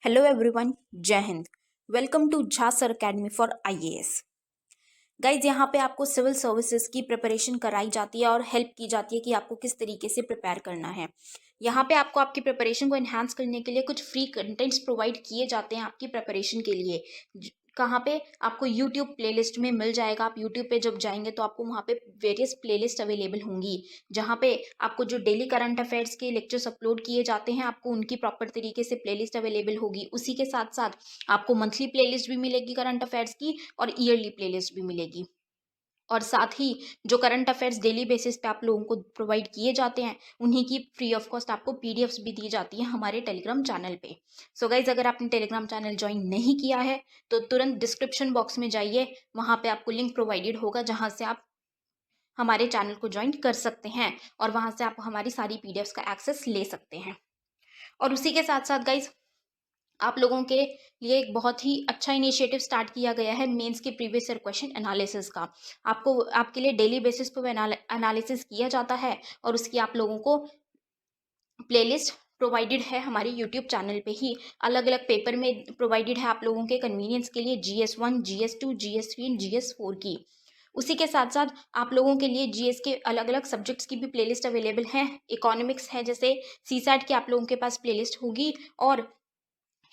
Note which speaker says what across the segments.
Speaker 1: Hello everyone, जय हिंद। Welcome to Jha sir academy for IAS. Guys, यहाँ पे आपको सिविल सर्विसेज की प्रिपरेशन कराई जाती है और हेल्प की जाती है कि आपको किस तरीके से प्रिपेयर करना है। यहाँ पे आपको आपकी प्रिपरेशन को एनहांस करने के लिए कुछ फ्री कंटेंट्स प्रोवाइड किए जाते हैं आपकी प्रिपरेशन के लिए। कहाँ पे आपको यूट्यूब प्लेलिस्ट में मिल जाएगा। आप यूट्यूब पे जब जाएंगे तो आपको वहाँ पे वेरियस प्लेलिस्ट अवेलेबल होंगी, जहाँ पे आपको जो डेली करंट अफेयर्स के लेक्चर्स अपलोड किए जाते हैं आपको उनकी प्रॉपर तरीके से प्लेलिस्ट अवेलेबल होगी। उसी के साथ साथ आपको मंथली प्लेलिस्ट भी मिलेगी करंट अफेयर्स की और ईयरली प्लेलिस्ट भी मिलेगी। और साथ ही जो करंट अफेयर्स डेली बेसिस पे आप लोगों को प्रोवाइड किए जाते हैं उन्हीं की फ्री ऑफ कॉस्ट आपको पीडीएफ्स भी दी जाती है हमारे टेलीग्राम चैनल पे। सो गाइज, अगर आपने टेलीग्राम चैनल ज्वाइन नहीं किया है तो तुरंत डिस्क्रिप्शन बॉक्स में जाइए, वहाँ पे आपको लिंक प्रोवाइडेड होगा जहाँ से आप हमारे चैनल को ज्वाइन कर सकते हैं और वहाँ से आप हमारी सारी पीडीएफ्स का एक्सेस ले सकते हैं। और उसी के साथ साथ गाइज, आप लोगों के लिए एक बहुत ही अच्छा इनिशिएटिव स्टार्ट किया गया है मेंस के प्रीवियस ईयर क्वेश्चन एनालिसिस का। आपको आपके लिए डेली बेसिस पर एनालिसिस किया जाता है और उसकी आप लोगों को प्लेलिस्ट प्रोवाइडेड है हमारे यूट्यूब चैनल पे ही। अलग अलग पेपर में प्रोवाइडेड है आप लोगों के कन्वीनियंस के लिए, GS1, GS2, GS3 and GS4 की। उसी के साथ साथ आप लोगों के लिए जीएस के अलग अलग सब्जेक्ट्स की भी प्लेलिस्ट अवेलेबल है। इकोनॉमिक्स है, जैसे सीसैट की आप लोगों के पास प्लेलिस्ट होगी और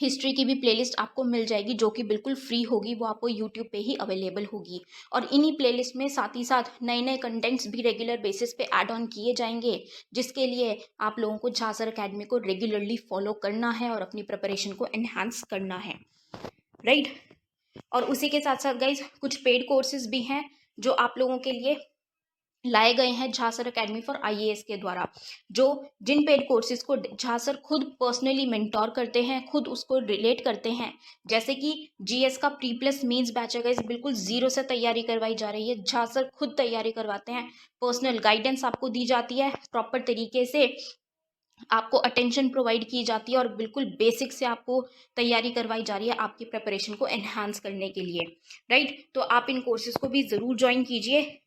Speaker 1: हिस्ट्री की भी प्लेलिस्ट आपको मिल जाएगी जो कि बिल्कुल फ्री होगी, वो आपको यूट्यूब पे ही अवेलेबल होगी। और इन्हीं प्लेलिस्ट में साथ ही साथ नए नए कंटेंट्स भी रेगुलर बेसिस पे ऐड ऑन किए जाएंगे, जिसके लिए आप लोगों को झा सर अकेडमी को रेगुलरली फॉलो करना है और अपनी प्रिपरेशन को एनहांस करना है, राइट। और उसी के साथ साथ गाइज, कुछ पेड कोर्सेज भी हैं जो आप लोगों के लिए लाए गए हैं Jha sir academy for IAS के द्वारा, जो जिन पेड कोर्सेज को झा सर खुद पर्सनली मेंटोर करते हैं, खुद उसको रिलेट करते हैं। जैसे कि जीएस का प्री प्लस मेंस बैच है गाइस, बिल्कुल जीरो से तैयारी करवाई जा रही है। झा सर खुद तैयारी करवाते हैं, पर्सनल गाइडेंस आपको दी जाती है, प्रॉपर तरीके से आपको अटेंशन प्रोवाइड की जाती है और बिल्कुल बेसिक से आपको तैयारी करवाई जा रही है आपकी प्रिपरेशन को एनहांस करने के लिए, राइट। तो आप इन कोर्सेज को भी ज़रूर ज्वाइन कीजिए।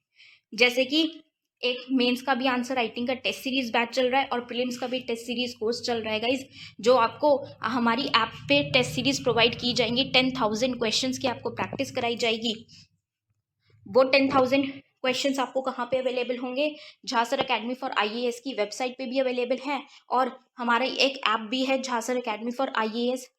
Speaker 1: जैसे कि एक मेंस का भी आंसर राइटिंग का टेस्ट सीरीज बैच चल रहा है और प्रीलिम्स का भी टेस्ट सीरीज कोर्स चल रहा है गाइज, जो आपको हमारी ऐप पे टेस्ट सीरीज प्रोवाइड की जाएंगी। 10,000 क्वेश्चंस की आपको प्रैक्टिस कराई जाएगी। वो 10,000 क्वेश्चंस आपको कहाँ पे अवेलेबल होंगे? Jha sir academy for IAS की वेबसाइट पे भी अवेलेबल है और हमारा एक ऐप भी है Jha sir academy for IAS.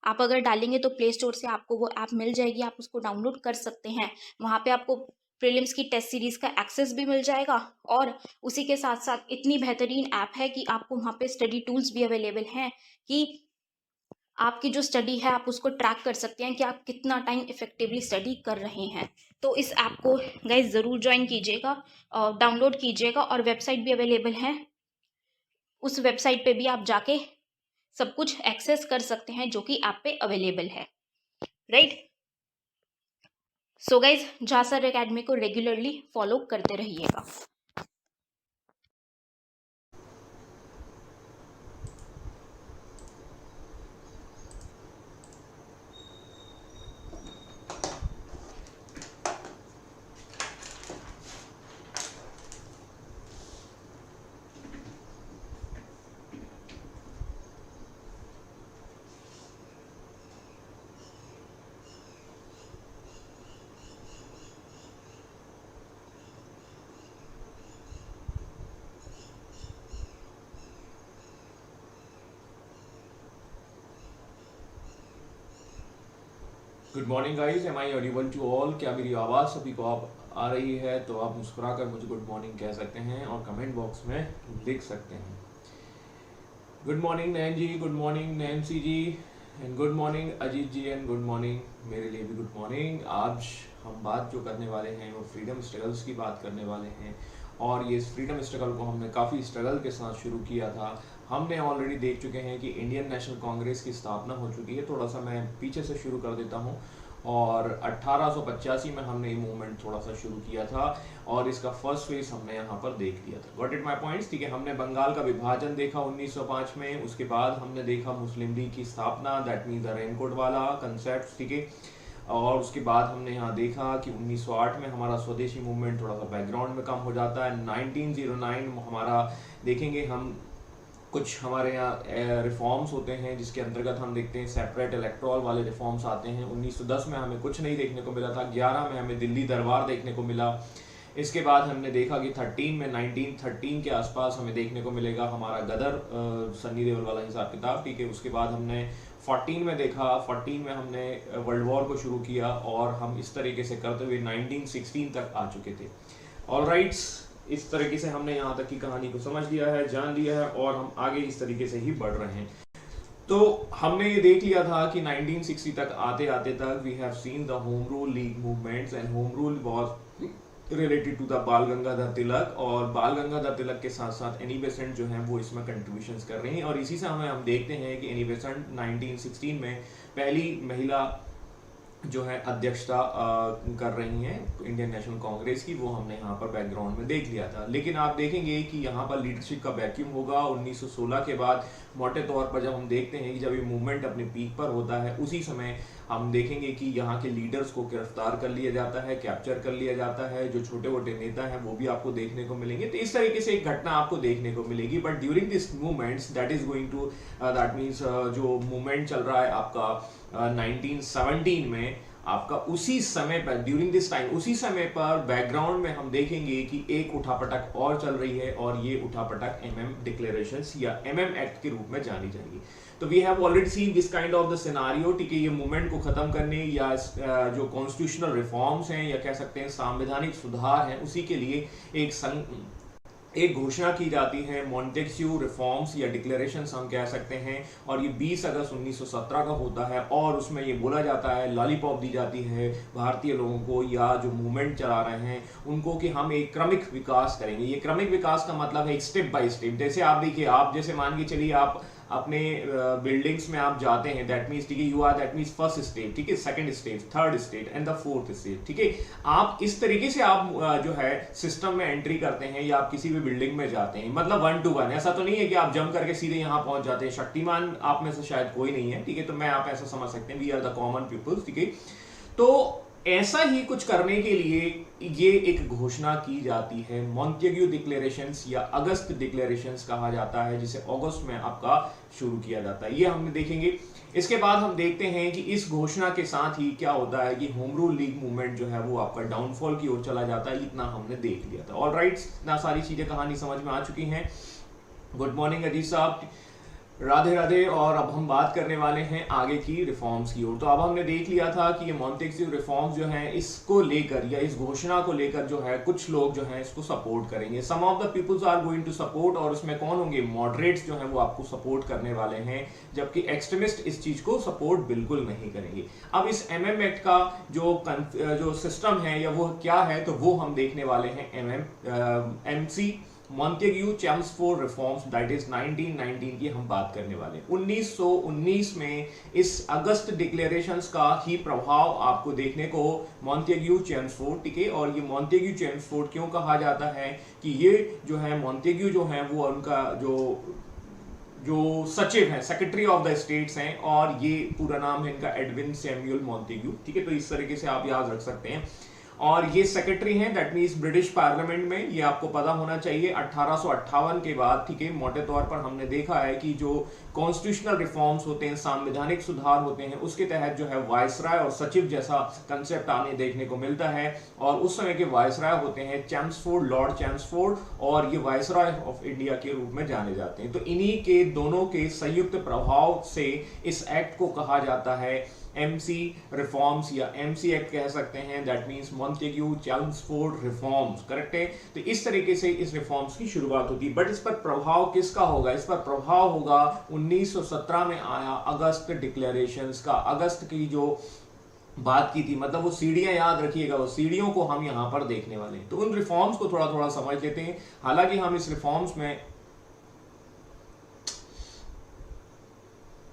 Speaker 1: आप अगर डालेंगे तो प्ले स्टोर से आपको वो ऐप मिल जाएगी, आप उसको डाउनलोड कर सकते हैं। वहाँ पे आपको प्रीलिम्स की टेस्ट सीरीज का एक्सेस भी मिल जाएगा और उसी के साथ साथ इतनी बेहतरीन ऐप है कि आपको वहाँ पे स्टडी टूल्स भी अवेलेबल हैं कि आपकी जो स्टडी है आप उसको ट्रैक कर सकते हैं कि आप कितना टाइम इफेक्टिवली स्टडी कर रहे हैं। तो इस ऐप को गाइज ज़रूर ज्वाइन कीजिएगा, डाउनलोड कीजिएगा और वेबसाइट भी अवेलेबल है। उस वेबसाइट पे भी आप जाके सब कुछ एक्सेस कर सकते हैं जो कि ऐप पे अवेलेबल है, right. So guys, Jha sir academy को रेगुलरली फॉलो करते रहिएगा।
Speaker 2: Good morning guys, am I audible to all? क्या मेरी आवाज़ सभी को आप आ रही है? तो आप मुस्कुराकर मुझे गुड मॉर्निंग कह सकते हैं और कमेंट बॉक्स में लिख सकते हैं। Good morning Nain ji, good morning Nancy ji, and good morning Ajit ji, and good morning मेरे लिए भी गुड मॉर्निंग। आज हम बात जो करने वाले हैं वो फ्रीडम स्ट्रगल्स की बात करने वाले हैं और ये फ्रीडम स्ट्रगल को हमने काफ़ी स्ट्रगल के साथ शुरू किया था। हमने ऑलरेडी देख चुके हैं कि इंडियन नेशनल कांग्रेस की स्थापना हो चुकी है। थोड़ा सा मैं पीछे से शुरू कर देता हूँ। और 1885 में हमने ये मूवमेंट थोड़ा सा शुरू किया था और इसका फर्स्ट फेज हमने यहाँ पर देख लिया था। Got it my points? ठीक है, हमने बंगाल का विभाजन देखा 1905 में। उसके बाद हमने देखा मुस्लिम लीग की स्थापना, दैट मीन्स द रेनकोट वाला कंसेप्ट, ठीक है। और उसके बाद हमने यहाँ देखा कि 1908 में हमारा स्वदेशी मूवमेंट थोड़ा सा बैकग्राउंड में कम हो जाता है। 1909 हमारा देखेंगे हम कुछ हमारे यहाँ रिफॉर्म्स होते हैं जिसके अंतर्गत हम देखते हैं सेपरेट इलेक्टोरल वाले रिफॉर्म्स आते हैं। 1910 में हमें कुछ नहीं देखने को मिला था, 11 में हमें दिल्ली दरबार देखने को मिला। इसके बाद हमने देखा कि 1913 के आसपास हमें देखने को मिलेगा हमारा गदर सन्नी देओल वाला हिसाब किताब, ठीक है। उसके बाद हमने 14 में देखा, 14 में हमने वर्ल्ड वॉर को शुरू किया और हम इस तरीके से करते हुए 1916 तक आ चुके थे। ऑलराइट्स, इस तरीके से हमने यहाँ तक की कहानी को समझ लिया है, जान लिया है और हम आगे इस तरीके से ही बढ़ रहे हैं। तो हमने ये देख लिया था कि 1960 तक आते आते तक we have seen the home rule league movements and home rule was related to the Bal Gangadhar तिलक, और बाल गंगाधर तिलक के साथ साथ एनी बेसेंट जो है वो इसमें कंट्रीब्यूशंस कर रहे हैं। और इसी से हम देखते हैं कि एनी बेसेंट 1916 में पहली महिला जो है अध्यक्षता कर रही हैं इंडियन नेशनल कांग्रेस की, वो हमने यहाँ पर बैकग्राउंड में देख लिया था। लेकिन आप देखेंगे कि यहाँ पर लीडरशिप का वैक्यूम होगा 1916 के बाद। मोटे तौर पर जब हम देखते हैं कि जब ये मूवमेंट अपने पीक पर होता है, उसी समय हम देखेंगे कि यहाँ के लीडर्स को गिरफ्तार कर लिया जाता है, कैप्चर कर लिया जाता है। जो छोटे मोटे नेता हैं वो भी आपको देखने को मिलेंगे। तो इस तरीके से एक घटना आपको देखने को मिलेगी। But during this movements that is going to that means जो मूवमेंट चल रहा है आपका 1917 में, आपका उसी समय पर ड्यूरिंग दिस टाइम, उसी समय पर बैकग्राउंड में हम देखेंगे कि एक उठापटक और चल रही है और ये उठापटक एमएम डिक्लेरेशंस या एमएम एक्ट के रूप में जानी जाएगी। तो we have already seen this kind of the scenario, ठीक है। ये मूवमेंट को खत्म करने या जो कॉन्स्टिट्यूशनल रिफॉर्म्स हैं या कह सकते हैं संवैधानिक सुधार हैं, उसी के लिए एक घोषणा की जाती है, मॉन्टेक्यू रिफॉर्म्स या डिक्लेरेशंस हम कह सकते हैं। और ये 20 अगस्त 1917 का होता है और उसमें ये बोला जाता है, लॉलीपॉप दी जाती है भारतीय लोगों को या जो मूवमेंट चला रहे हैं उनको, कि हम एक क्रमिक विकास करेंगे। ये क्रमिक विकास का मतलब है एक स्टेप बाय स्टेप। जैसे आप देखिए, आप जैसे मान के चलिए आप अपने बिल्डिंग्स में आप जाते हैं, दैट मीन्स, ठीक है, you are that means first step, ठीक है, second step, third step and the fourth step, ठीक है। आप इस तरीके से आप जो है सिस्टम में एंट्री करते हैं या आप किसी भी बिल्डिंग में जाते हैं, मतलब 1 to 1। ऐसा तो नहीं है कि आप जंप करके सीधे यहाँ पहुंच जाते हैं। शक्तिमान आप में से शायद कोई नहीं है, ठीक है। तो मैं आप ऐसा समझ सकते हैं, we are the common peoples, ठीक है। तो ऐसा ही कुछ करने के लिए ये एक घोषणा की जाती है, मॉन्टेग्यू डिक्लेरेशंस या अगस्त डिक्लेरेशंस कहा जाता है, जिसे अगस्त में आपका शुरू किया जाता है। ये हमने देखेंगे। इसके बाद हम देखते हैं कि इस घोषणा के साथ ही क्या होता है कि होम रूल लीग मूवमेंट जो है वो आपका डाउनफॉल की ओर चला जाता है। इतना हमने देख लिया था। ऑलराइट, इतना सारी चीजें कहानी समझ में आ चुकी हैं। गुड मॉर्निंग अजीत साहब, राधे राधे। और अब हम बात करने वाले हैं आगे की रिफॉर्म्स की ओर। तो अब हमने देख लिया था कि ये मॉन्टेक्यू रिफॉर्म्स जो हैं, इसको लेकर या इस घोषणा को लेकर जो है कुछ लोग जो हैं इसको सपोर्ट करेंगे। Some of the peoples are going to support, और उसमें कौन होंगे? मॉडरेट्स जो हैं वो आपको सपोर्ट करने वाले हैं, जबकि एक्सट्रीमिस्ट इस चीज को सपोर्ट बिल्कुल नहीं करेंगे। अब इस एमएम एक्ट का जो सिस्टम है या वो क्या है, तो वो हम देखने वाले हैं MC Montagu Chelmsford reforms, that is 1919 की हम बात करने वाले। 1919 में इस अगस्त डिक्लेरेशंस का ही प्रभाव आपको देखने को मॉन्टेग्यू चेम्सफोर्ड, ठीक है। और ये मॉन्टेग्यू चेम्सफोर्ड क्यों कहा जाता है कि ये जो है मॉन्टेग्यू जो है वो उनका जो सचिव है, सेक्रेटरी ऑफ द स्टेट्स हैं, और ये पूरा नाम है इनका एडविन सैमुअल मॉन्टेग्यू, ठीक है। तो इस तरीके से आप याद रख सकते हैं। और ये सेक्रेटरी हैं, दैट मीन्स ब्रिटिश पार्लियामेंट में, ये आपको पता होना चाहिए 1858 के बाद, ठीक है। मोटे तौर पर हमने देखा है कि जो कॉन्स्टिट्यूशनल रिफॉर्म्स होते हैं, संवैधानिक सुधार होते हैं, उसके तहत जो है वायसराय और सचिव जैसा कंसेप्ट आने देखने को मिलता है। और उस समय के वायसराय होते हैं चेम्सफोर्ड, लॉर्ड चेम्सफोर्ड, और ये वायसराय ऑफ इंडिया के रूप में जाने जाते हैं। तो इन्हीं के दोनों के संयुक्त प्रभाव से इस एक्ट को कहा जाता है एमसी रिफॉर्म्स या एमसी एक्ट कह सकते हैं, that means Montagu Chelmsford reforms, correct है। तो इस तरीके से इस रिफॉर्म्स की शुरुआत होती है। बट इस पर प्रभाव किसका होगा? इस पर प्रभाव होगा 1917 में आया अगस्त डिक्लेरेशंस का। अगस्त की जो बात की थी, मतलब वो सीढ़ियां याद रखिएगा, वो सीढ़ियों को हम यहां पर देखने वाले हैं। तो उन रिफॉर्म्स को थोड़ा थोड़ा समझ लेते हैं। हालांकि हम इस रिफॉर्म्स में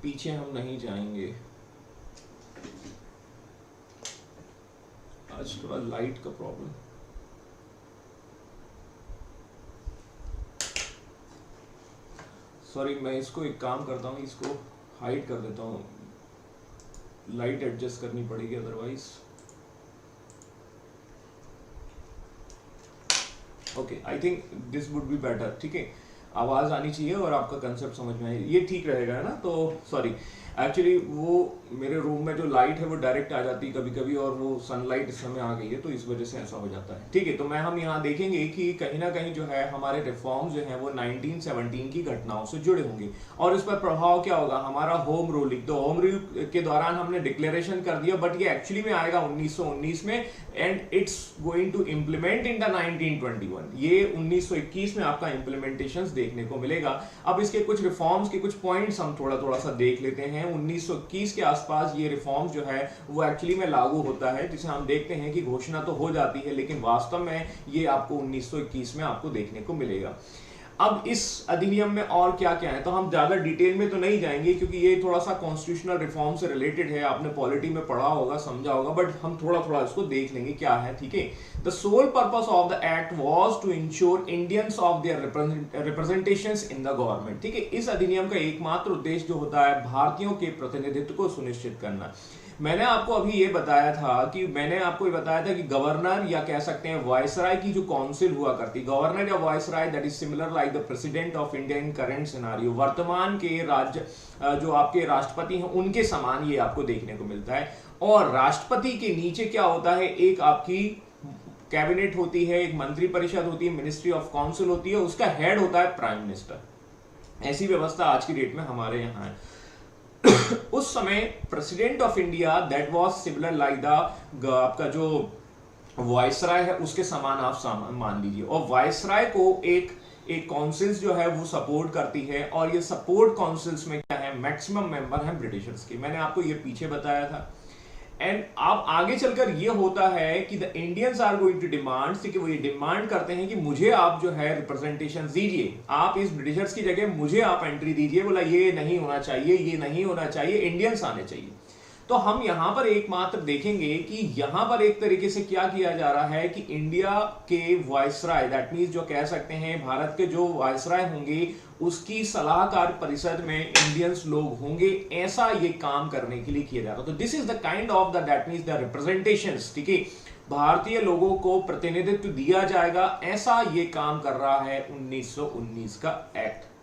Speaker 2: पीछे हम नहीं जाएंगे, आज थोड़ा लाइट का प्रॉब्लम। सॉरी, मैं इसको एक काम करता हूँ, इसको हाइड कर देता हूँ, लाइट एडजस्ट करनी पड़ेगी otherwise. Okay, I think this would be better, ठीक है। आवाज़ आनी चाहिए और आपका कंसेप्ट समझ में आए, ये ठीक रहेगा, है ना। तो सॉरी, एक्चुअली वो मेरे रूम में जो लाइट है वो डायरेक्ट आ जाती है कभी कभी, और वो सनलाइट इस समय आ गई है तो इस वजह से ऐसा हो जाता है। ठीक है, तो हम यहाँ देखेंगे कि कहीं ना कहीं जो है हमारे रिफॉर्म जो है वो 1917 की घटनाओं से जुड़े होंगे, और इस पर प्रभाव क्या होगा, हमारा होम रूलिंग। तो होम रूल के दौरान हमने डिक्लेरेशन कर दिया, बट ये एक्चुअली में आएगा 1919 में, and it's going to implement in the 1921। ये 1921 में आपका इम्प्लीमेंटेशन देखने को मिलेगा। अब इसके कुछ रिफॉर्म्स के कुछ पॉइंट्स हम थोड़ा थोड़ा सा देख लेते हैं। 1921 के आसपास ये रिफॉर्म जो है वो एक्चुअली में लागू होता है, जिसे हम देखते हैं कि घोषणा तो हो जाती है लेकिन वास्तव में ये आपको 1921 में आपको देखने को मिलेगा। अब इस अधिनियम में और क्या क्या है, तो हम ज्यादा डिटेल में तो नहीं जाएंगे क्योंकि ये थोड़ा सा कॉन्स्टिट्यूशनल रिफॉर्म से रिलेटेड है, आपने पॉलिटी में पढ़ा होगा, समझा होगा, बट हम थोड़ा थोड़ा इसको देख लेंगे क्या है। ठीक है, the sole purpose of the act was to ensure Indians of their representations in the government. ठीक है, इस अधिनियम का एकमात्र उद्देश्य जो होता है भारतीयों के प्रतिनिधित्व को सुनिश्चित करना। मैंने आपको अभी ये बताया था कि गवर्नर या कह सकते हैं वायसराय की जो काउंसिल हुआ करती, गवर्नर या viceroy, that is similar like the president of India in current scenario. वर्तमान के राज्य जो आपके राष्ट्रपति हैं उनके समान ये आपको देखने को मिलता है। और राष्ट्रपति के नीचे क्या होता है, एक आपकी कैबिनेट होती है, एक मंत्री परिषद होती है, मिनिस्ट्री ऑफ काउंसिल होती है, उसका हेड होता है प्राइम मिनिस्टर। ऐसी व्यवस्था आज की डेट में हमारे यहाँ है। उस समय president of India that was similar like the आपका जो वायसराय है उसके समान आप मान लीजिए, और वायसराय को एक काउंसिल्स जो है वो सपोर्ट करती है, और ये सपोर्ट काउंसिल्स में क्या है, मैक्सिमम मेंबर हैं ब्रिटिशर्स के। मैंने आपको ये पीछे बताया था। एंड अब आगे चलकर ये होता है कि the Indians are going to demand, कि वो ये डिमांड करते हैं कि मुझे आप जो है रिप्रेजेंटेशन दीजिए, आप इस ब्रिटिशर्स की जगह मुझे आप एंट्री दीजिए। बोला ये नहीं होना चाहिए, ये नहीं होना चाहिए, इंडियंस आने चाहिए। तो हम यहां पर एकमात्र देखेंगे कि यहां पर एक तरीके से क्या किया जा रहा है कि इंडिया के वायसराय, दैट मींस जो कह सकते हैं भारत के जो वायसराय होंगे उसकी सलाहकार परिषद में इंडियंस लोग होंगे, ऐसा ये काम करने के लिए किया जा रहा है। तो this is the kind of the that means the representations. ठीक है, भारतीय लोगों को प्रतिनिधित्व दिया जाएगा, ऐसा ये काम कर रहा है 1919 का एक्ट।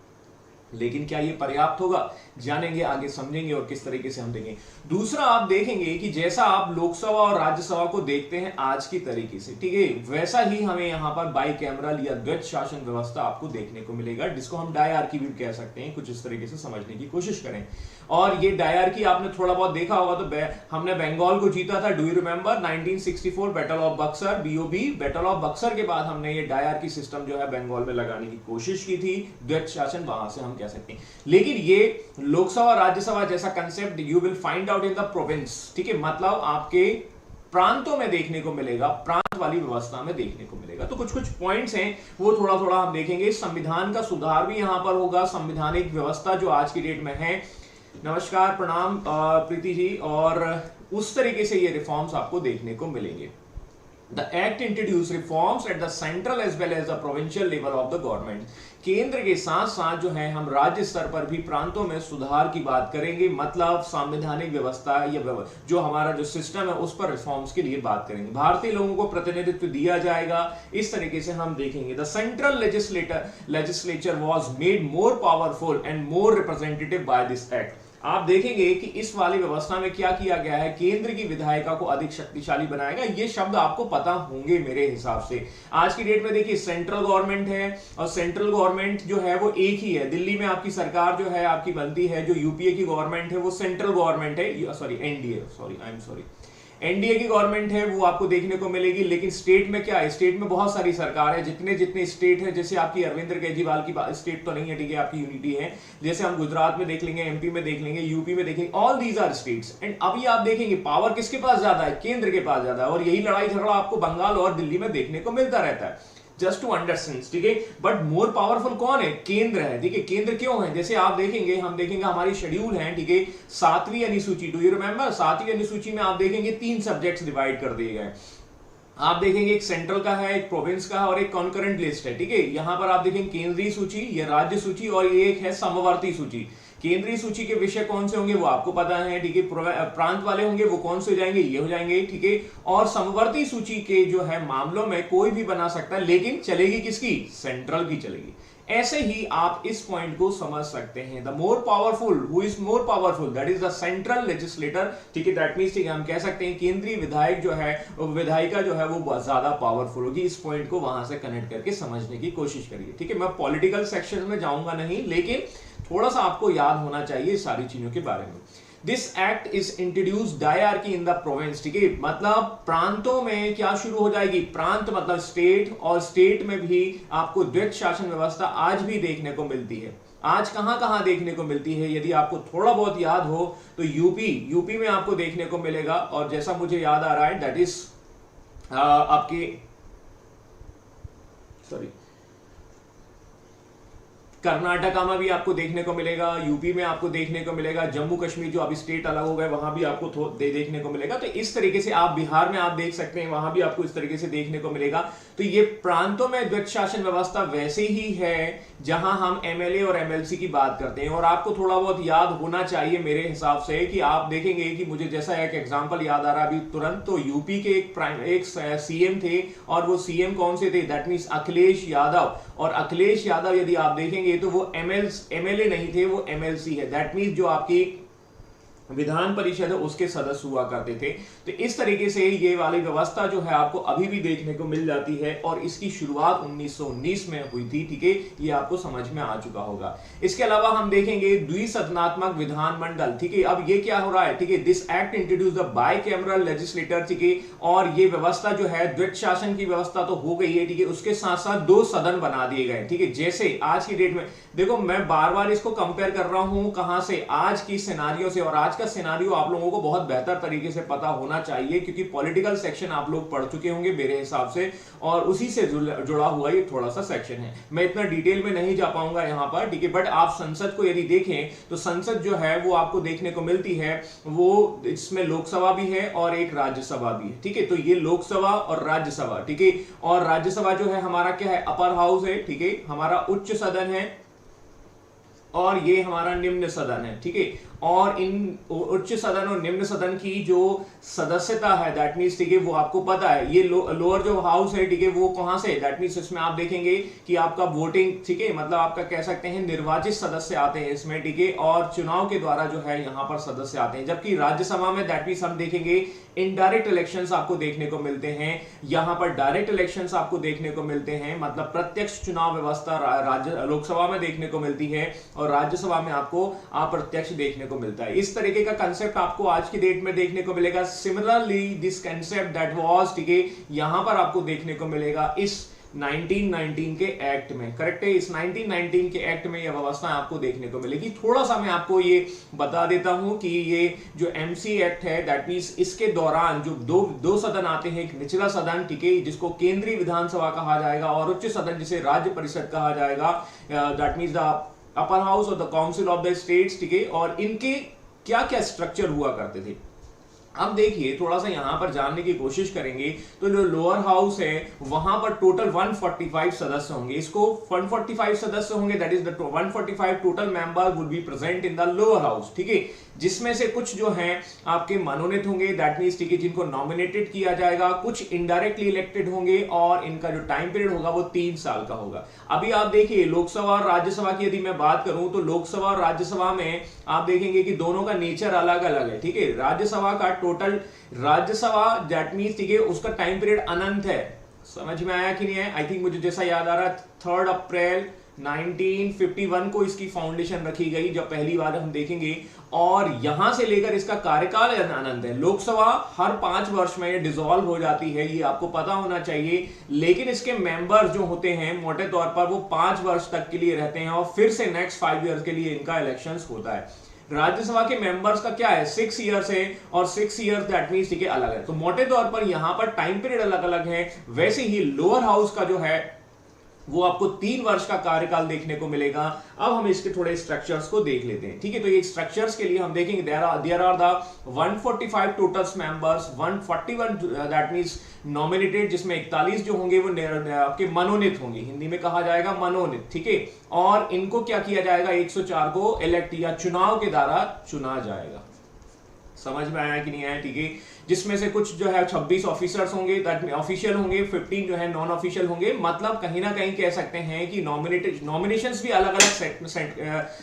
Speaker 2: लेकिन क्या ये पर्याप्त होगा, जानेंगे आगे, समझेंगे और किस तरीके से हम देखेंगे। दूसरा आप देखेंगे कि जैसा आप लोकसभा और राज्यसभा को देखते हैं आज की तरीके से, ठीक है, वैसा ही हमें यहाँ पर बाई कैमरल या द्वैत शासन व्यवस्था आपको देखने को मिलेगा, जिसको हम डायआर्की भी कह सकते हैं। कुछ इस तरीके से समझने की कोशिश करें। और ये डायआर्की आपने थोड़ा बहुत देखा होगा, तो हमने बंगाल को जीता था, do you remember 1964 battle of Buxar, BOB battle of Buxar के बाद हमने ये डायआर्की सिस्टम जो है बंगाल में लगाने की कोशिश की थी, द्वैत शासन वहां से हम कह सकते हैं। लेकिन ये लोकसभा राज्यसभा जैसा concept you will find out in the province. ठीक है, मतलब आपके प्रांतों में देखने को मिलेगा, प्रांत वाली व्यवस्था में देखने को मिलेगा। तो कुछ कुछ पॉइंट्स हैं वो थोड़ा थोड़ा हम देखेंगे। संविधान का सुधार भी यहां पर होगा, संवैधानिक व्यवस्था जो आज की डेट में है। नमस्कार, प्रणाम प्रीति जी। और उस तरीके से ये रिफॉर्म्स आपको देखने को मिलेंगे। The act introduced reforms at the central as well as the provincial level of the government. केंद्र के साथ साथ जो है हम राज्य स्तर पर भी प्रांतों में सुधार की बात करेंगे, मतलब संवैधानिक व्यवस्था या जो हमारा जो सिस्टम है उस पर रिफॉर्म्स के लिए बात करेंगे। भारतीय लोगों को प्रतिनिधित्व दिया जाएगा, इस तरीके से हम देखेंगे। The central legislature was made more powerful and more representative by this act. आप देखेंगे कि इस वाली व्यवस्था में क्या किया गया है, केंद्र की विधायिका को अधिक शक्तिशाली बनाएगा। ये शब्द आपको पता होंगे मेरे हिसाब से। आज की डेट में देखिए सेंट्रल गवर्नमेंट है, और सेंट्रल गवर्नमेंट जो है वो एक ही है। दिल्ली में आपकी सरकार जो है आपकी बनती है, जो यूपीए की गवर्नमेंट है वो सेंट्रल गवर्नमेंट है, सॉरी एनडीए, एनडीए की गवर्नमेंट है, वो आपको देखने को मिलेगी। लेकिन स्टेट में क्या है, स्टेट में बहुत सारी सरकार है, जितने जितने स्टेट है, जैसे आपकी अरविंद केजरीवाल की स्टेट तो नहीं है, ठीक है, आपकी यूनिटी है। जैसे हम गुजरात में देख लेंगे, एमपी में देख लेंगे, यूपी में देखेंगे, all these are states. And अभी आप देखेंगे पावर किसके पास ज्यादा है, केंद्र के पास ज्यादा है। और यही लड़ाई झगड़ा आपको बंगाल और दिल्ली में देखने को मिलता रहता है, जस्ट टू अंडरस्टैंड। ठीक है, बट मोर पावरफुल कौन है, केंद्र है। ठीक है, केंद्र क्यों है, जैसे आप देखेंगे, हम देखेंगे हमारी शेड्यूल है, ठीक है, 7वीं अनुसूची, डू यू रिमेंबर 7वीं अनुसूची में आप देखेंगे 3 सब्जेक्ट्स डिवाइड कर दिए गए। आप देखेंगे एक सेंट्रल का है, एक प्रोविंस का है और एक कॉन्करेंट लिस्ट है। ठीक है, यहां पर आप देखेंगे केंद्रीय सूची, ये राज्य सूची, और ये एक है समवर्ती सूची। केंद्रीय सूची के विषय कौन से होंगे वो आपको पता है, ठीक है। प्रांत वाले होंगे वो कौन से हो जाएंगे, ये हो जाएंगे, ठीक है। और समवर्ती सूची के जो है मामलों में कोई भी बना सकता है, लेकिन चलेगी किसकी, सेंट्रल की चलेगी। ऐसे ही आप इस पॉइंट को समझ सकते हैं। The more powerful, who is more powerful, that is the central legislator, ठीक है, दैट मींस, ठीक है, हम कह सकते हैं केंद्रीय विधायक जो है, विधायिका जो है वो बहुत ज्यादा पावरफुल होगी। इस पॉइंट को वहां से कनेक्ट करके समझने की कोशिश करिए, ठीक है। मैं पॉलिटिकल सेक्शन में जाऊंगा नहीं, लेकिन थोड़ा सा आपको याद होना चाहिए सारी चीजों के बारे में। This act is introduce dyarchy in the province, ठीक है, मतलब प्रांतों में क्या शुरू हो जाएगी, प्रांत मतलब स्टेट, और स्टेट में भी आपको द्वैत शासन व्यवस्था आज भी देखने को मिलती है। आज कहां कहां देखने को मिलती है, यदि आपको थोड़ा बहुत याद हो तो यूपी में आपको देखने को मिलेगा, और जैसा मुझे याद आ रहा है दैट इज आपके कर्नाटका में भी आपको देखने को मिलेगा, यूपी में आपको देखने को मिलेगा, जम्मू कश्मीर जो अभी स्टेट अलग हो गए वहां भी आपको देखने को मिलेगा। तो इस तरीके से आप बिहार में आप देख सकते हैं, वहां भी आपको इस तरीके से देखने को मिलेगा। तो ये प्रांतों में द्वैत शासन व्यवस्था वैसे ही है जहां हम एमएलए और एमएलसी की बात करते हैं। और आपको थोड़ा बहुत याद होना चाहिए मेरे हिसाब से कि आप देखेंगे कि मुझे जैसा एक एग्जांपल याद आ रहा है अभी तुरंत, तो यूपी के एक सीएम थे, और वो सीएम कौन से थे, दैट मींस अखिलेश यादव। और अखिलेश यादव यदि आप देखेंगे तो वो एमएलए नहीं थे, वो एमएलसी है, दैट मींस जो आपकी विधान परिषद है उसके सदस्य हुआ करते थे। तो इस तरीके से ये वाली व्यवस्था जो है आपको अभी भी देखने को मिल जाती है, और इसकी शुरुआत 1919 में हुई थी, ठीक है, ये आपको समझ में आ चुका होगा। इसके अलावा हम देखेंगे द्विसदनात्मक विधानमंडल, ठीक है। अब ये क्या हो रहा है, ठीक है, this act introduce the bicameral legislator, ठीक है, और ये व्यवस्था जो है द्वैत शासन की व्यवस्था तो हो गई है, ठीक है, उसके साथ साथ 2 सदन बना दिए गए, ठीक है। जैसे आज की डेट में देखो, मैं बार बार इसको कंपेयर कर रहा हूं कहां से, आज की सिनेरियो से, और आज का सिनेरियो आप लोगों को बहुत बेहतर तरीके से पता होना चाहिए, क्योंकि पॉलिटिकल सेक्शन आप लोग पढ़ चुके होंगे मेरे हिसाब से, और उसी से जुड़ा हुआ ये थोड़ा सा सेक्शन है। मैं इतना डिटेल में नहीं जा पाऊंगा यहां पर, ठीक है, बट आप संसद को यदि देखें तो संसद जो है वो आपको देखने को मिलती है, वो इसमें लोकसभा भी है और एक राज्यसभा भी है, ठीक है। तो ये लोकसभा और राज्यसभा, ठीक है, और राज्यसभा जो है हमारा क्या है, अपर हाउस है, ठीक है, हमारा उच्च सदन है, और ये हमारा निम्न सदन है, ठीक है। और इन उच्च सदन और निम्न सदन की जो सदस्यता है, दैट मींस, ठीक है, वो आपको पता है, ये लोअर जो हाउस है, ठीक है, वो कहां से, दैट मींस इसमें आप देखेंगे कि आपका वोटिंग, ठीक है, मतलब आपका कह सकते हैं निर्वाचित सदस्य आते हैं इसमें, ठीक है, और चुनाव के द्वारा जो है यहां पर सदस्य आते हैं। जबकि राज्यसभा में दैट मींस हम देखेंगे इनडायरेक्ट इलेक्शंस आपको देखने को मिलते हैं, यहां पर डायरेक्ट इलेक्शंस आपको देखने को मिलते हैं, मतलब प्रत्यक्ष चुनाव व्यवस्था लोकसभा में देखने को मिलती है, और राज्यसभा में आपको अप्रत्यक्ष देखने को मिलता है। इस तरीके का कंसेप्ट आपको आज की डेट में देखने को मिलेगा। Similarly this concept that was, ठीक है, यहां पर आपको देखने को मिलेगा इस 1919 के एक्ट में, करेक्ट है, इस 1919 के एक्ट में यह व्यवस्था आपको देखने को मिलेगी। थोड़ा सा मैं आपको ये बता देता हूं कि ये जो एमसी एक्ट है, दैट मींस इसके दौरान जो दो सदन आते हैं, एक निचला सदन, ठीक है, जिसको केंद्रीय विधानसभा कहा जाएगा, और उच्च सदन जिसे राज्य परिषद कहा जाएगा, that means the upper house और the council of the states, ठीक है, और इनके क्या क्या स्ट्रक्चर हुआ करते थे। अब देखिए, थोड़ा सा यहां पर जानने की कोशिश करेंगे तो जो लोअर हाउस है वहां पर टोटल 145 सदस्य होंगे, इसको 145 सदस्य होंगे, that is the 145 total member would be present in the lower house, ठीक है, जिसमें से कुछ जो हैं आपके मनोनीत होंगे, दैट मींस, ठीक है, जिनको नॉमिनेटेड किया जाएगा, कुछ इनडायरेक्टली इलेक्टेड होंगे, और इनका जो टाइम पीरियड होगा वो 3 साल का होगा। अभी आप देखिए लोकसभा और राज्यसभा की यदि मैं बात करूं तो लोकसभा और राज्यसभा में आप देखेंगे कि दोनों का नेचर अलग अलग है, ठीक है। राज्यसभा का टोटल, राज्यसभा दैट मींस, ठीक है, उसका टाइम पीरियड अनंत है। समझ में आया कि नहीं है? आई थिंक मुझे जैसा याद आ रहा है 3 अप्रैल 1951 को इसकी फाउंडेशन रखी गई, जब पहली बार हम देखेंगे, और यहां से लेकर इसका कार्यकाल अनंत है। लोकसभा हर 5 वर्ष में डिसॉल्व हो जाती है, ये आपको पता होना चाहिए, लेकिन इसके मेंबर जो होते हैं मोटे तौर पर वो 5 वर्ष तक के लिए रहते हैं, और फिर से नेक्स्ट 5 ईयर्स के लिए इनका इलेक्शंस होता है। राज्यसभा के मेंबर्स का क्या है, 6 ईयर्स है, और 6 ईयर्स दैट मींस, ठीक है, अलग है। तो मोटे तौर पर यहां पर टाइम पीरियड अलग अलग है। वैसे ही लोअर हाउस का जो है वो आपको 3 वर्ष का कार्यकाल देखने को मिलेगा। अब हम इसके थोड़े स्ट्रक्चर्स को देख लेते हैं, ठीक है। तो ये स्ट्रक्चर्स के लिए हम देखेंगे there are the 145 total members, 141 that means nominated, जिसमें 41 जो होंगे वो आपके मनोनीत होंगे, हिंदी में कहा जाएगा मनोनीत, ठीक है। और इनको क्या किया जाएगा, 104 को इलेक्ट या चुनाव के द्वारा चुना जाएगा। समझ में आया कि नहीं आया? ठीक है, जिसमें से कुछ जो है 26 ऑफिसर्स होंगे, दैट में ऑफिशियल होंगे, 15 जो है नॉन ऑफिशियल होंगे। मतलब कहीं ना कहीं कह सकते हैं कि नॉमिनेशंस भी अलग अलग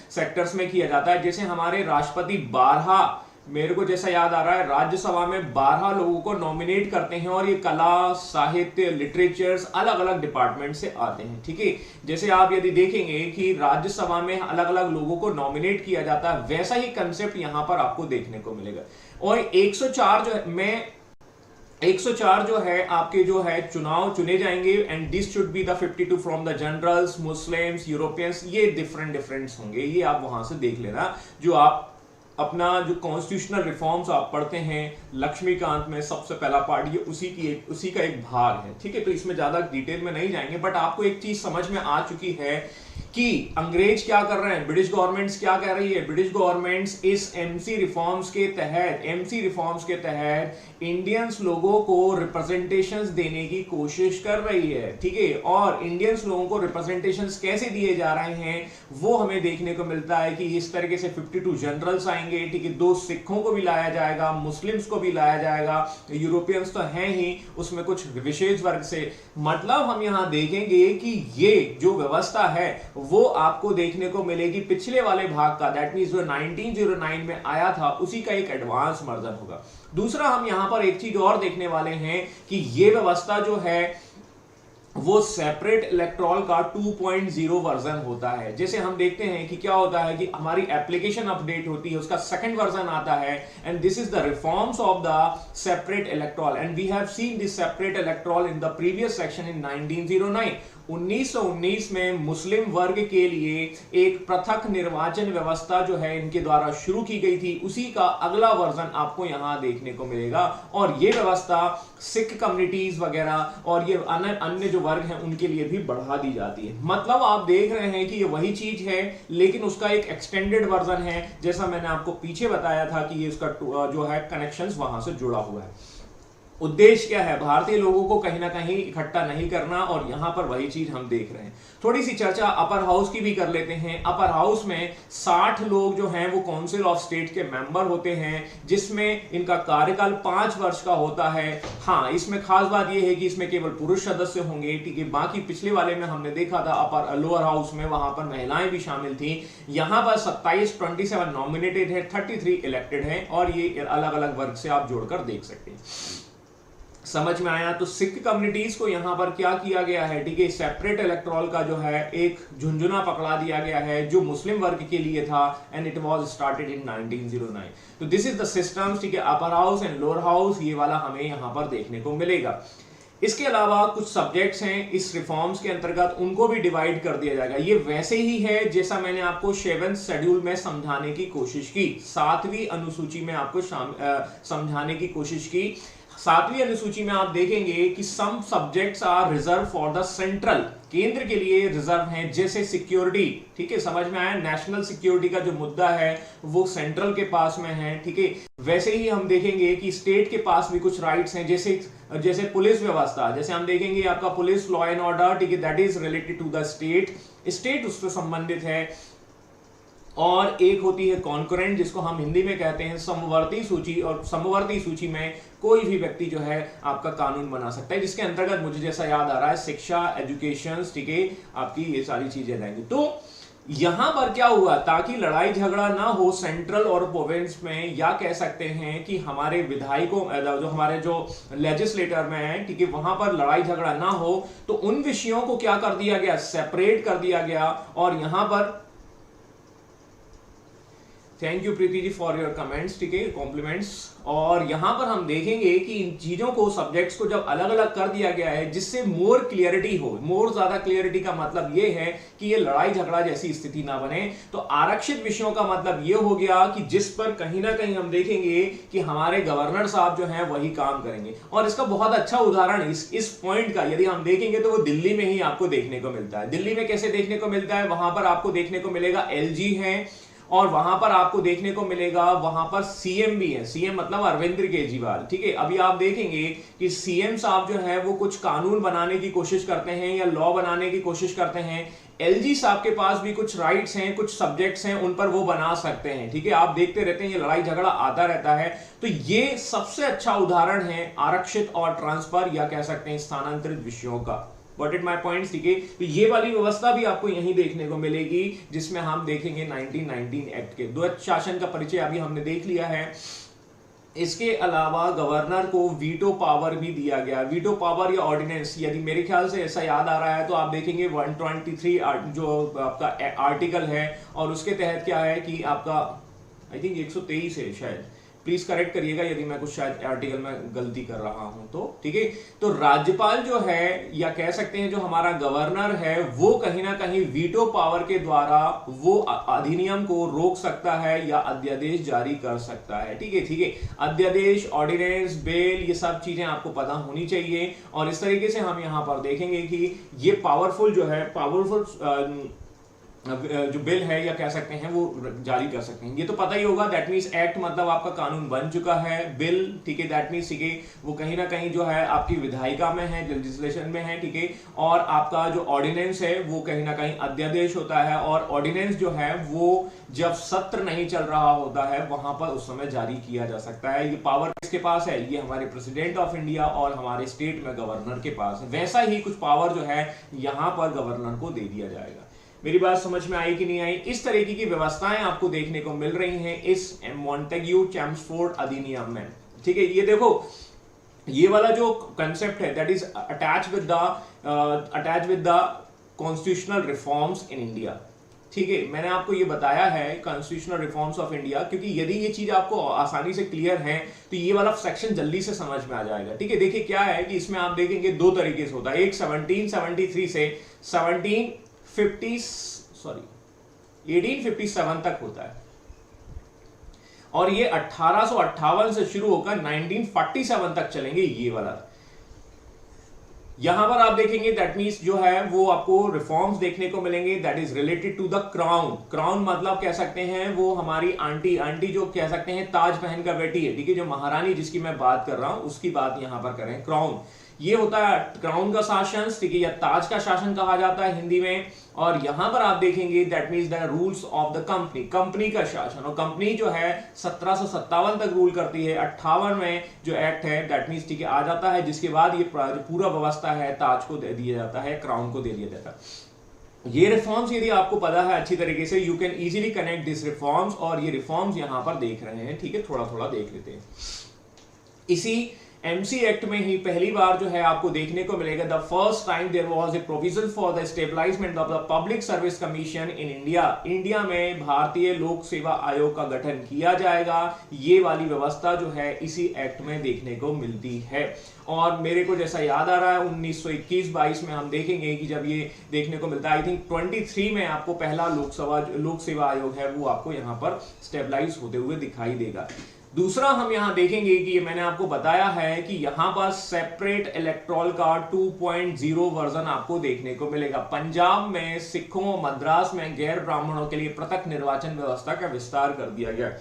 Speaker 2: सेक्टर्स में किया जाता है। जैसे हमारे राष्ट्रपति 12, मेरे को जैसा याद आ रहा है, राज्यसभा में 12 लोगों को नॉमिनेट करते हैं और ये कला, साहित्य, लिटरेचर्स अलग अलग डिपार्टमेंट से आते हैं। ठीक है, जैसे आप यदि देखेंगे कि राज्यसभा में अलग अलग लोगों को नॉमिनेट किया जाता है, वैसा ही कंसेप्ट यहां पर आपको देखने को मिलेगा। और 104 जो है 104 जो है आपके जो है चुनाव चुने जाएंगे, and this should be the 52 from the generals, Muslims, Europeans, ये डिफरेंट होंगे। ये आप वहां से देख लेना। जो आप अपना जो कॉन्स्टिट्यूशनल रिफॉर्म्स आप पढ़ते हैं लक्ष्मीकांत में, सबसे पहला पार्ट ये उसी का एक भाग है। ठीक है, तो इसमें ज्यादा डिटेल में नहीं जाएंगे, बट आपको एक चीज समझ में आ चुकी है कि अंग्रेज क्या कर रहे हैं, ब्रिटिश गवर्नमेंट्स क्या कह रही है। ब्रिटिश गवर्नमेंट्स इस एमसी रिफॉर्म्स के तहत इंडियंस लोगों को रिप्रेजेंटेशंस देने की कोशिश कर रही है। ठीक है, और इंडियंस लोगों को रिप्रेजेंटेशंस कैसे दिए जा रहे हैं वो हमें देखने को मिलता है कि इस तरीके से 52 जनरल्स आएंगे। ठीक है, 2 सिखों को भी लाया जाएगा, मुस्लिम्स को भी लाया जाएगा, यूरोपियंस तो हैं ही, उसमें कुछ विशेष वर्ग से। मतलब हम यहां देखेंगे कि ये जो व्यवस्था है वो आपको देखने को मिलेगी पिछले वाले भाग का, दैट मींस जो 1909 में आया था उसी का एक एडवांस वर्जन होगा। दूसरा हम यहां पर एक चीज और देखने वाले हैं कि ये व्यवस्था जो है वो सेपरेट इलेक्टोरल का 2.0 वर्जन होता है। जैसे हम देखते हैं कि क्या होता है कि हमारी एप्लीकेशन अपडेट होती है, उसका सेकंड वर्जन आता है, and this is the reforms of the separate electoral, and we have seen this separate electoral in the previous section in 1909। 1919 में मुस्लिम वर्ग के लिए एक पृथक निर्वाचन व्यवस्था जो है इनके द्वारा शुरू की गई थी, उसी का अगला वर्जन आपको यहां देखने को मिलेगा। और ये व्यवस्था सिख कम्युनिटीज वगैरह और ये अन्य जो वर्ग हैं उनके लिए भी बढ़ा दी जाती है। मतलब आप देख रहे हैं कि ये वही चीज है, लेकिन उसका एक एक्सटेंडेड वर्जन है, जैसा मैंने आपको पीछे बताया था कि ये उसका जो है कनेक्शंस वहां से जुड़ा हुआ है। उद्देश्य क्या है, भारतीय लोगों को कहीं ना कहीं इकट्ठा नहीं करना, और यहां पर वही चीज हम देख रहे हैं। थोड़ी सी चर्चा अपर हाउस की भी कर लेते हैं। अपर हाउस में 60 लोग जो हैं वो काउंसिल ऑफ स्टेट के मेंबर होते हैं, जिसमें इनका कार्यकाल 5 वर्ष का होता है। हाँ, इसमें खास बात यह है कि इसमें केवल पुरुष सदस्य होंगे। ठीक है, बाकी पिछले वाले में हमने देखा था लोअर हाउस में वहां पर महिलाएं भी शामिल थी। यहां पर 27 नॉमिनेटेड है, 33 इलेक्टेड है, और ये अलग अलग वर्ग से आप जोड़कर देख सकते हैं। समझ में आया? तो सिख कम्युनिटीज को यहां पर क्या किया गया है, ठीक है, सेपरेट इलेक्टोरल का जो है एक झुंझुना पकड़ा दिया गया है जो मुस्लिम वर्ग के लिए था, and it was started in 1909। तो दिस इज द सिस्टम। ठीक है, upper house and lower house, ये वाला हमें यहां पर देखने को मिलेगा। इसके अलावा कुछ सब्जेक्ट्स हैं इस रिफॉर्म्स के अंतर्गत, उनको भी डिवाइड कर दिया जाएगा। ये वैसे ही है जैसा मैंने आपको 7th शेड्यूल में समझाने की कोशिश की, 7वीं अनुसूची में आपको समझाने की कोशिश की। 7वीं अनुसूची में आप देखेंगे कि some subjects are reserve for the central, केंद्र के लिए रिजर्व हैं, जैसे सिक्योरिटी। ठीक है, समझ में आया? नेशनल सिक्योरिटी का जो मुद्दा है वो सेंट्रल के पास में है। ठीक है, वैसे ही हम देखेंगे कि स्टेट के पास भी कुछ राइट्स हैं, जैसे पुलिस व्यवस्था, जैसे हम देखेंगे आपका पुलिस लॉ एंड ऑर्डर, ठीक है, that is related to the state उससे संबंधित है। और एक होती है कॉन्करेंट, जिसको हम हिंदी में कहते हैं समवर्ती सूची, और समवर्ती सूची में कोई भी व्यक्ति जो है आपका कानून बना सकता है, जिसके अंतर्गत मुझे जैसा याद आ रहा है शिक्षा, एजुकेशन, ठीक है, आपकी ये सारी चीजें रहेंगी। तो यहां पर क्या हुआ, ताकि लड़ाई झगड़ा ना हो सेंट्रल और प्रोविंस में, या कह सकते हैं कि हमारे विधायकों जो हमारे जो लेजिस्लेटर में है, ठीक है, वहां पर लड़ाई झगड़ा ना हो, तो उन विषयों को क्या कर दिया गया, सेपरेट कर दिया गया। और यहां पर thank you Preeti ji for your comments, ठीक है, कॉम्प्लीमेंट्स। और यहां पर हम देखेंगे कि इन चीजों को, सब्जेक्ट्स को जब अलग अलग कर दिया गया है, जिससे मोर क्लियरिटी हो, मोर ज्यादा क्लियरिटी का मतलब यह है कि ये लड़ाई झगड़ा जैसी स्थिति ना बने। तो आरक्षित विषयों का मतलब यह हो गया कि जिस पर कहीं ना कहीं हम देखेंगे कि हमारे गवर्नर साहब जो हैं वही काम करेंगे। और इसका बहुत अच्छा उदाहरण इस पॉइंट का यदि हम देखेंगे तो वो दिल्ली में ही आपको देखने को मिलता है। दिल्ली में कैसे देखने को मिलता है, वहां पर आपको देखने को मिलेगा एलजी है, और वहां पर आपको देखने को मिलेगा वहां पर सीएम भी है, सीएम मतलब अरविंद केजरीवाल, ठीक है। अभी आप देखेंगे कि सीएम साहब जो है वो कुछ कानून बनाने की कोशिश करते हैं या लॉ बनाने की कोशिश करते हैं। एलजी साहब के पास भी कुछ राइट्स हैं, कुछ सब्जेक्ट्स हैं, उन पर वो बना सकते हैं, ठीक है। आप देखते रहते हैं ये लड़ाई झगड़ा आता रहता है। तो ये सबसे अच्छा उदाहरण है आरक्षित और ट्रांसफर या कह सकते हैं स्थानांतरित विषयों का। Got it my points, ठीक है। तो ये वाली व्यवस्था भी आपको यहीं देखने को मिलेगी, जिसमें हम देखेंगे 1919 एक्ट के द्वैत शासन का परिचय अभी हमने देख लिया है। इसके अलावा गवर्नर को वीटो पावर भी दिया गया। वीटो पावर या ऑर्डिनेंस, यदि मेरे ख्याल से ऐसा याद आ रहा है तो आप देखेंगे 123 जो आपका आर्टिकल है, और उसके तहत क्या है कि आपका आई थिंक 123 है शायद, प्लीज करेक्ट करिएगा यदि मैं कुछ शायद आर्टिकल में गलती कर रहा हूं तो, ठीक है। तो राज्यपाल जो है या कह सकते हैं जो हमारा गवर्नर है वो कहीं ना कहीं वीटो पावर के द्वारा वो अधिनियम को रोक सकता है या अध्यादेश जारी कर सकता है, ठीक है, ठीक है। अध्यादेश, ऑर्डिनेंस, बिल, ये सब चीजें आपको पता होनी चाहिए। और इस तरीके से हम यहां पर देखेंगे कि ये पावरफुल जो है, पावरफुल जो बिल है या कह सकते हैं वो जारी कर सकते हैं। ये तो पता ही होगा, दैट मीन्स एक्ट मतलब आपका कानून बन चुका है। बिल, ठीक है, दैट मीन्स ठीक है वो कहीं ना कहीं जो है आपकी विधायिका में है, लेजिस्लेशन में है, ठीक है। और आपका जो ऑर्डिनेंस है वो कहीं ना कहीं अध्यादेश होता है, और ऑर्डिनेंस जो है वो जब सत्र नहीं चल रहा होता है वहां पर उस समय जारी किया जा सकता है। ये पावर किसके पास है? ये हमारे प्रेसिडेंट ऑफ इंडिया और हमारे स्टेट में गवर्नर के पास है। वैसा ही कुछ पावर जो है यहां पर गवर्नर को दे दिया जाएगा। मेरी बात समझ में आई कि नहीं आई? इस तरीके की व्यवस्थाएं आपको देखने को मिल रही हैं इस मॉन्टेग्यू चैम्सफोर्ड अधिनियम में, ठीक है। ये देखो, ये वाला जो कंसेप्ट है that is attach with the constitutional reforms in India, ठीक है। मैंने आपको ये बताया है कॉन्स्टिट्यूशनल रिफॉर्म्स ऑफ इंडिया, क्योंकि यदि ये चीज आपको आसानी से क्लियर है तो ये वाला सेक्शन जल्दी से समझ में आ जाएगा, ठीक है। देखिए क्या है कि इसमें आप देखेंगे दो तरीके से होता है। एक 1773 से 1857 तक होता है, और ये 1858 से शुरू होकर 1947 तक चलेंगे ये वाला। यहां पर आप देखेंगे दैट मीन्स जो है वो आपको रिफॉर्म्स देखने को मिलेंगे that is related to the crown. Crown मतलब कह सकते हैं वो हमारी आंटी जो कह सकते हैं ताज पहन कर बैठी है, ठीक है, जो महारानी जिसकी मैं बात कर रहा हूं उसकी बात यहां पर करें। क्राउन ये होता है क्राउन का शासन, ठीक है, या ताज का शासन कहा जाता है हिंदी में। और यहां पर आप देखेंगे that means the rules of the company, company का शासन। और कंपनी जो है 1757 तक रूल करती है। 58 में जो एक्ट है दैट मीन्स ठीक है आ जाता है, जिसके बाद ये पूरा व्यवस्था है ताज को दे दिया जाता है, क्राउन को दे दिया जाता है। ये रिफॉर्म्स यदि आपको पता है अच्छी तरीके से, you can easily connect this reforms, और ये रिफॉर्म्स यहां पर देख रहे हैं, ठीक है, थोड़ा थोड़ा देख लेते हैं। इसी एमसी एक्ट में ही पहली बार जो है आपको देखने को मिलेगा the first time there was a provision for the establishment of the public service commission in India. India में भारतीय लोक सेवा आयोग का गठन किया जाएगा। ये वाली व्यवस्था जो है इसी एक्ट में देखने को मिलती है। और मेरे को जैसा याद आ रहा है 1921-22 में हम देखेंगे कि जब ये देखने को मिलता है, आई थिंक 23 में आपको पहला लोक सेवा आयोग है वो आपको यहाँ पर स्टेबलाइज होते हुए दिखाई देगा। दूसरा हम यहां देखेंगे कि ये मैंने आपको बताया है कि यहां पर सेपरेट इलेक्टोरल का 2.0 वर्जन आपको देखने को मिलेगा। पंजाब में सिखों, मद्रास में गैर ब्राह्मणों के लिए पृथक निर्वाचन व्यवस्था का विस्तार कर दिया गया।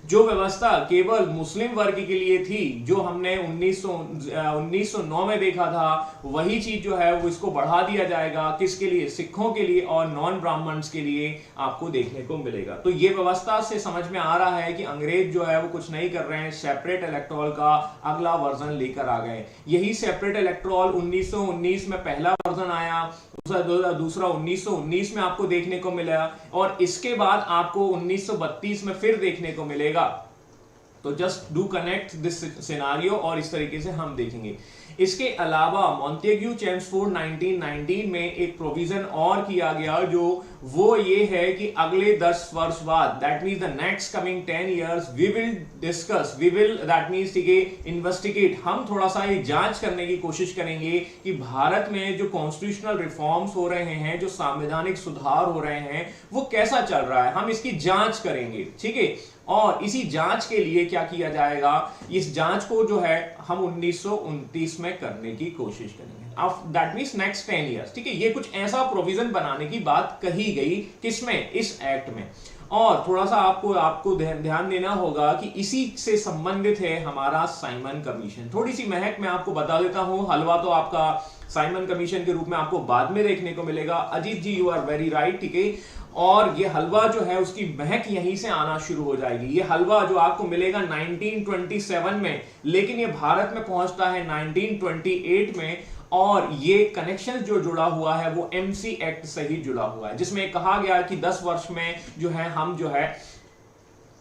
Speaker 2: जो व्यवस्था केवल मुस्लिम वर्ग के लिए थी, जो हमने 1909 में देखा था, वही चीज जो है वो इसको बढ़ा दिया जाएगा। किसके लिए? सिखों के लिए और नॉन ब्राह्मण्स के लिए आपको देखने को मिलेगा। तो ये व्यवस्था से समझ में आ रहा है कि अंग्रेज जो है वो कुछ नहीं कर रहे हैं, सेपरेट इलेक्टोरल का अगला वर्जन लेकर आ गए। यही सेपरेट इलेक्टोरल 1919 में पहला वर्जन आया, दूसरा 1919 में आपको देखने को मिला, और इसके बाद आपको 1932 में फिर देखने को मिलेगा। तो just do connect this scenario, और इस तरीके से हम देखेंगे। इसके अलावा मॉन्टेग्यू चैम्सफोर्ड 1919 में एक प्रोविजन और किया गया, जो वो ये है कि अगले 10 वर्ष बाद, that means the next coming 10 years we will discuss, we will that means ठीक है इन्वेस्टिगेट, हम थोड़ा सा ये जांच करने की कोशिश करेंगे कि भारत में जो कॉन्स्टिट्यूशनल रिफॉर्म्स हो रहे हैं, जो संवैधानिक सुधार हो रहे हैं, वो कैसा चल रहा है, हम इसकी जांच करेंगे, ठीक है। और इसी जांच के लिए क्या किया जाएगा, इस जांच को जो है हम 1929 में करने की कोशिश करेंगे। अब दैट मींस नेक्स्ट 10 years, ठीक है। ये कुछ ऐसा प्रोविजन बनाने की बात कही गई, किसमें? इस एक्ट में। और थोड़ा सा आपको ध्यान देना होगा कि इसी से संबंधित है हमारा साइमन कमीशन। थोड़ी सी महक मैं आपको बता देता हूं, हलवा तो आपका साइमन कमीशन के रूप में आपको बाद में देखने को मिलेगा। अजीत जी, यू आर वेरी राइट, ठीक है। और ये हलवा जो है उसकी महक यहीं से आना शुरू हो जाएगी। ये हलवा जो आपको मिलेगा 1927 में, लेकिन ये भारत में पहुंचता है 1928 में। और ये कनेक्शन जो जुड़ा हुआ है वो एमसी एक्ट से ही जुड़ा हुआ है, जिसमें कहा गया कि 10 वर्ष में जो है हम जो है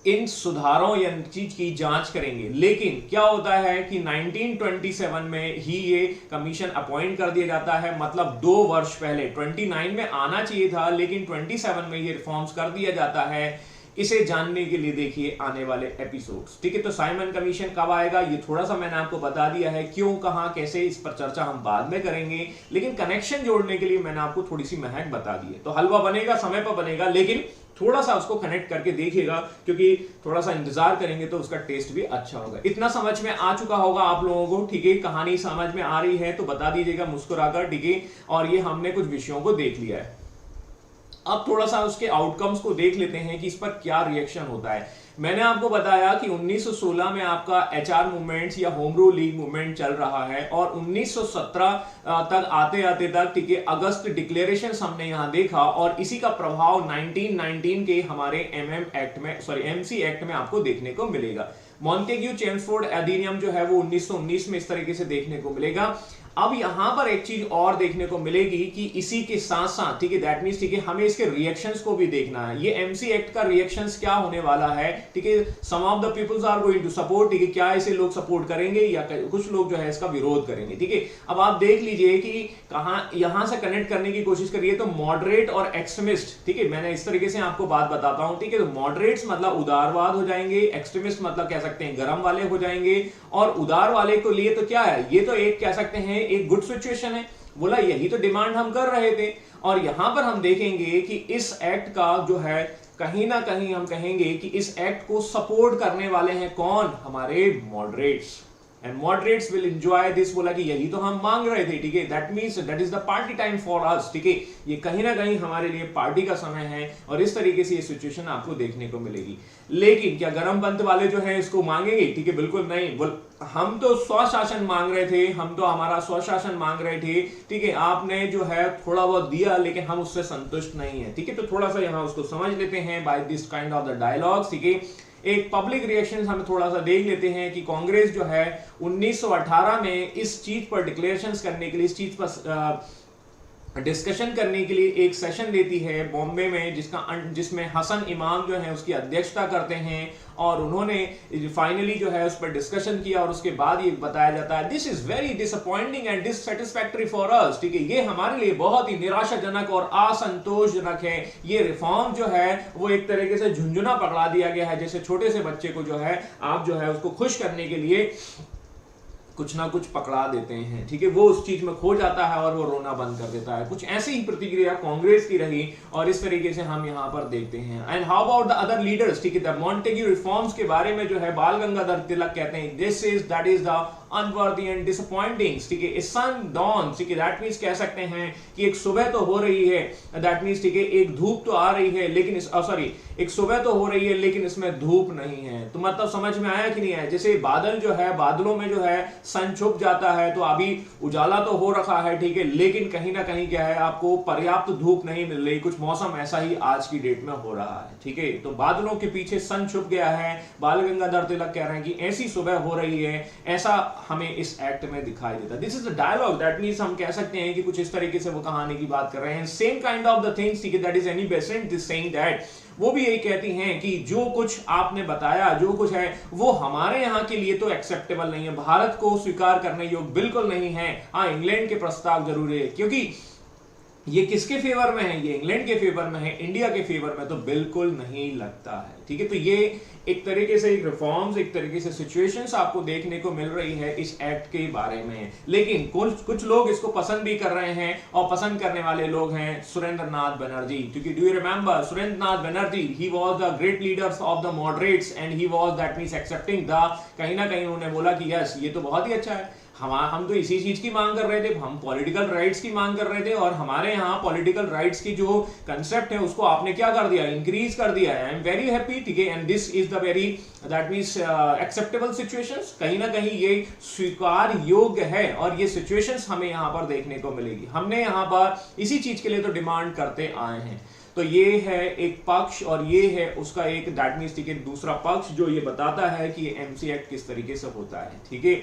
Speaker 2: इन सुधारों या चीज की जांच करेंगे। लेकिन क्या होता है कि 1927 में ही ये कमीशन अपॉइंट कर दिया जाता है, मतलब 2 वर्ष पहले। 29 में आना चाहिए था, लेकिन 27 में ये रिफॉर्म्स कर दिया जाता है। इसे जानने के लिए देखिए आने वाले एपिसोड्स, ठीक है। तो साइमन कमीशन कब आएगा ये थोड़ा सा मैंने आपको बता दिया है, क्यों, कहां, कैसे, इस पर चर्चा हम बाद में करेंगे। लेकिन कनेक्शन जोड़ने के लिए मैंने आपको थोड़ी सी महक बता दी है। तो हलवा बनेगा, समय पर बनेगा, लेकिन थोड़ा सा उसको कनेक्ट करके देखिएगा, क्योंकि थोड़ा सा इंतजार करेंगे तो उसका टेस्ट भी अच्छा होगा। इतना समझ में आ चुका होगा आप लोगों को, ठीक है। कहानी समझ में आ रही है तो बता दीजिएगा मुस्कुराकर, ठीक है। और ये हमने कुछ विषयों को देख लिया है। अब थोड़ा सा उसके आउटकम्स को देख लेते हैं कि इस पर क्या रिएक्शन होता है। मैंने आपको बताया कि 1916 में आपका एचआर मूवमेंट्स या होम रूल लीग मूवमेंट चल रहा है, और 1917 तक आते आते तक, ठीक है, अगस्त डिक्लेरेशन हमने यहां देखा, और इसी का प्रभाव 1919 के हमारे एमसी एक्ट में आपको देखने को मिलेगा। मॉन्टेग्यू चेम्सफोर्ड अधिनियम जो है वो 1919 में इस तरीके से देखने को मिलेगा। अब यहां पर एक चीज और देखने को मिलेगी कि इसी के साथ साथ, ठीक है, दैट मींस, ठीक है, हमें इसके रिएक्शंस को भी देखना है। ये एमसी एक्ट का रिएक्शंस क्या होने वाला है, ठीक है। Some of the peoples are going to support, ठीक है, क्या इसे लोग सपोर्ट करेंगे या कुछ लोग जो है इसका विरोध करेंगे, ठीक है। अब आप देख लीजिए कि कहां यहां से कनेक्ट करने की कोशिश करिए तो मॉडरेट और एक्सट्रीमिस्ट, ठीक है, मैंने इस तरीके से आपको बात बताता हूं, ठीक है। तो मॉडरेट्स मतलब उदारवाद हो जाएंगे, एक्सट्रीमिस्ट मतलब कह सकते हैं गरम वाले हो जाएंगे, और उदार वाले को लिए तो क्या है, ये तो एक कह सकते हैं एक गुड सिचुएशन है। बोला यही तो डिमांड हम कर रहे थे। और यहां पर हम देखेंगे कि इस एक्ट का जो है कहीं ना कहीं हम कहेंगे कि इस एक्ट को सपोर्ट करने वाले हैं कौन, हमारे moderates. And moderates will enjoy this. बोला कि यही तो हम मांग रहे थे, ठीक है, that means that is the party time for us, ठीक है। ये कहीं ना कहीं हमारे लिए पार्टी का समय है, और इस तरीके से ये सिचुएशन आपको देखने को मिलेगी। लेकिन क्या गरम पंथ वाले जो है इसको मांगेंगे, ठीक है, बिल्कुल नहीं। बोल हम तो स्वशासन मांग रहे थे, हम तो हमारा स्वशासन मांग रहे थे, ठीक है, आपने जो है थोड़ा बहुत दिया, लेकिन हम उससे संतुष्ट नहीं है, ठीक है। तो थोड़ा सा यहां उसको समझ लेते हैं by this kind of the dialogues, ठीक है। एक पब्लिक रिएक्शन हम थोड़ा सा देख लेते हैं कि कांग्रेस जो है 1918 में इस चीज पर डिक्लेरेशंस करने के लिए, इस चीज पर डिस्कशन करने के लिए एक सेशन लेती है बॉम्बे में, जिसमें हसन इमाम जो है उसकी अध्यक्षता करते हैं, और उन्होंने फाइनली जो है उस पर डिस्कशन किया, और उसके बाद ये बताया जाता है this is very disappointing and dissatisfactory for us, ठीक है, ये हमारे लिए बहुत ही निराशाजनक और असंतोषजनक है। ये रिफॉर्म जो है वो एक तरीके से झुंझुना पकड़ा दिया गया है, जैसे छोटे से बच्चे को जो है आप जो है उसको खुश करने के लिए कुछ ना कुछ पकड़ा देते हैं, ठीक है, वो उस चीज में खो जाता है और वो रोना बंद कर देता है। कुछ ऐसी ही प्रतिक्रिया कांग्रेस की रही, और इस तरीके से हम यहां पर देखते हैं। And how about the other leaders, ठीक है, द मॉन्टेग्यू रिफॉर्म्स के बारे में जो है बाल गंगाधर तिलक कहते हैं this is that is the unworthy and disappointing, ठीक है, सन डॉन, ठीक है, दैट मींस कह सकते हैं कि एक सुबह तो हो रही है, दैट मींस, ठीक है, एक धूप तो आ रही है, लेकिन एक सुबह तो हो रही है लेकिन इसमें धूप नहीं है। तो मतलब समझ में आया कि नहीं आया? जैसे बादल जो है, बादलों में जो है सन छुप जाता है, तो अभी उजाला तो हो रखा है, ठीक है, लेकिन कहीं ना कहीं क्या है, आपको पर्याप्त धूप नहीं मिल रही। कुछ मौसम ऐसा ही आज की डेट में हो रहा है, ठीक है। तो बादलों के पीछे सन छुप गया है। बाल गंगाधर तिलक कह रहे हैं कि ऐसी सुबह हो रही है, ऐसा हमें इस एक्ट में दिखाई देता है। This is the dialogue, that means हम कह सकते हैं कि कुछ इस तरीके से वो कहानी की बात कर रहे हैं। Same kind of the things, ठीक है, that is Annie Besant this saying that, वो भी यही कहती हैं कि जो कुछ आपने बताया, जो कुछ है वो हमारे यहाँ के लिए तो एक्सेप्टेबल नहीं है, भारत को स्वीकार करने योग्य बिल्कुल नहीं है। हाँ, इंग्लैंड के प्रस्ताव जरूरी है, क्योंकि ये किसके फेवर में है? ये इंग्लैंड के फेवर में है, इंडिया के फेवर में तो बिल्कुल नहीं लगता है, ठीक है। तो ये एक तरीके से रिफॉर्म्स, एक तरीके से सिचुएशंस आपको देखने को मिल रही है इस एक्ट के बारे में। लेकिन कुछ लोग इसको पसंद भी कर रहे हैं, और पसंद करने वाले लोग हैं सुरेंद्र नाथ बनर्जी, क्योंकि do you remember Surendra Nath Banerjee, he was the great leaders of the moderates and he was that means accepting the, कहीं ना कहीं उन्होंने बोला कि यस ये तो बहुत ही अच्छा है, हम तो इसी चीज की मांग कर रहे थे, हम पॉलिटिकल राइट्स की मांग कर रहे थे, और हमारे यहाँ पॉलिटिकल राइट्स की जो कंसेप्ट है उसको आपने क्या कर दिया, इंक्रीज कर दिया है। आई एम वेरी हैप्पी, ठीक है, and this is the very that means acceptable situations, कहीं ना कहीं ये स्वीकार योग्य है, और ये सिचुएशंस हमें यहाँ पर देखने को मिलेगी। हमने यहाँ पर इसी चीज के लिए तो डिमांड करते आए हैं। तो ये है एक पक्ष, और ये है उसका एक दैट मींस ठीक है दूसरा पक्ष, जो ये बताता है कि ये एमसी एक्ट किस तरीके से होता है, ठीक है।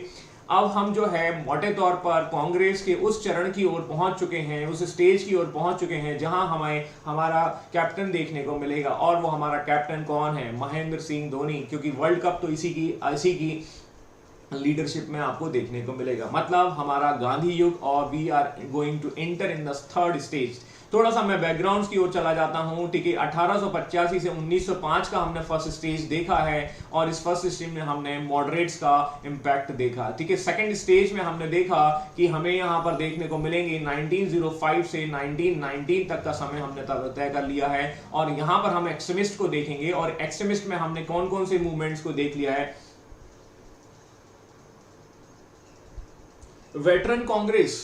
Speaker 2: अब हम जो है मोटे तौर पर कांग्रेस के उस चरण की ओर पहुंच चुके हैं, उस स्टेज की ओर पहुंच चुके हैं जहां हमें हमारा कैप्टन देखने को मिलेगा, और वो हमारा कैप्टन कौन है, महेंद्र सिंह धोनी, क्योंकि वर्ल्ड कप तो इसी की लीडरशिप में आपको देखने को मिलेगा। मतलब हमारा गांधी युग, और we are going to enter in the third stage. थोड़ा सा मैं बैकग्राउंड की ओर चला जाता हूं, ठीक है। 1885 से 1905 का हमने फर्स्ट स्टेज देखा है, और इस फर्स्ट स्टेज में हमने मॉडरेट्स का इंपैक्ट देखा, ठीक है। सेकंड स्टेज में हमने देखा कि हमें यहां पर देखने को मिलेंगे 1905 से 1919 तक का समय हमने तय कर लिया है, और यहां पर हम एक्सट्रीमिस्ट को देखेंगे, और एक्सट्रीमिस्ट में हमने कौन कौन से मूवमेंट्स को देख लिया है। Veteran Congress,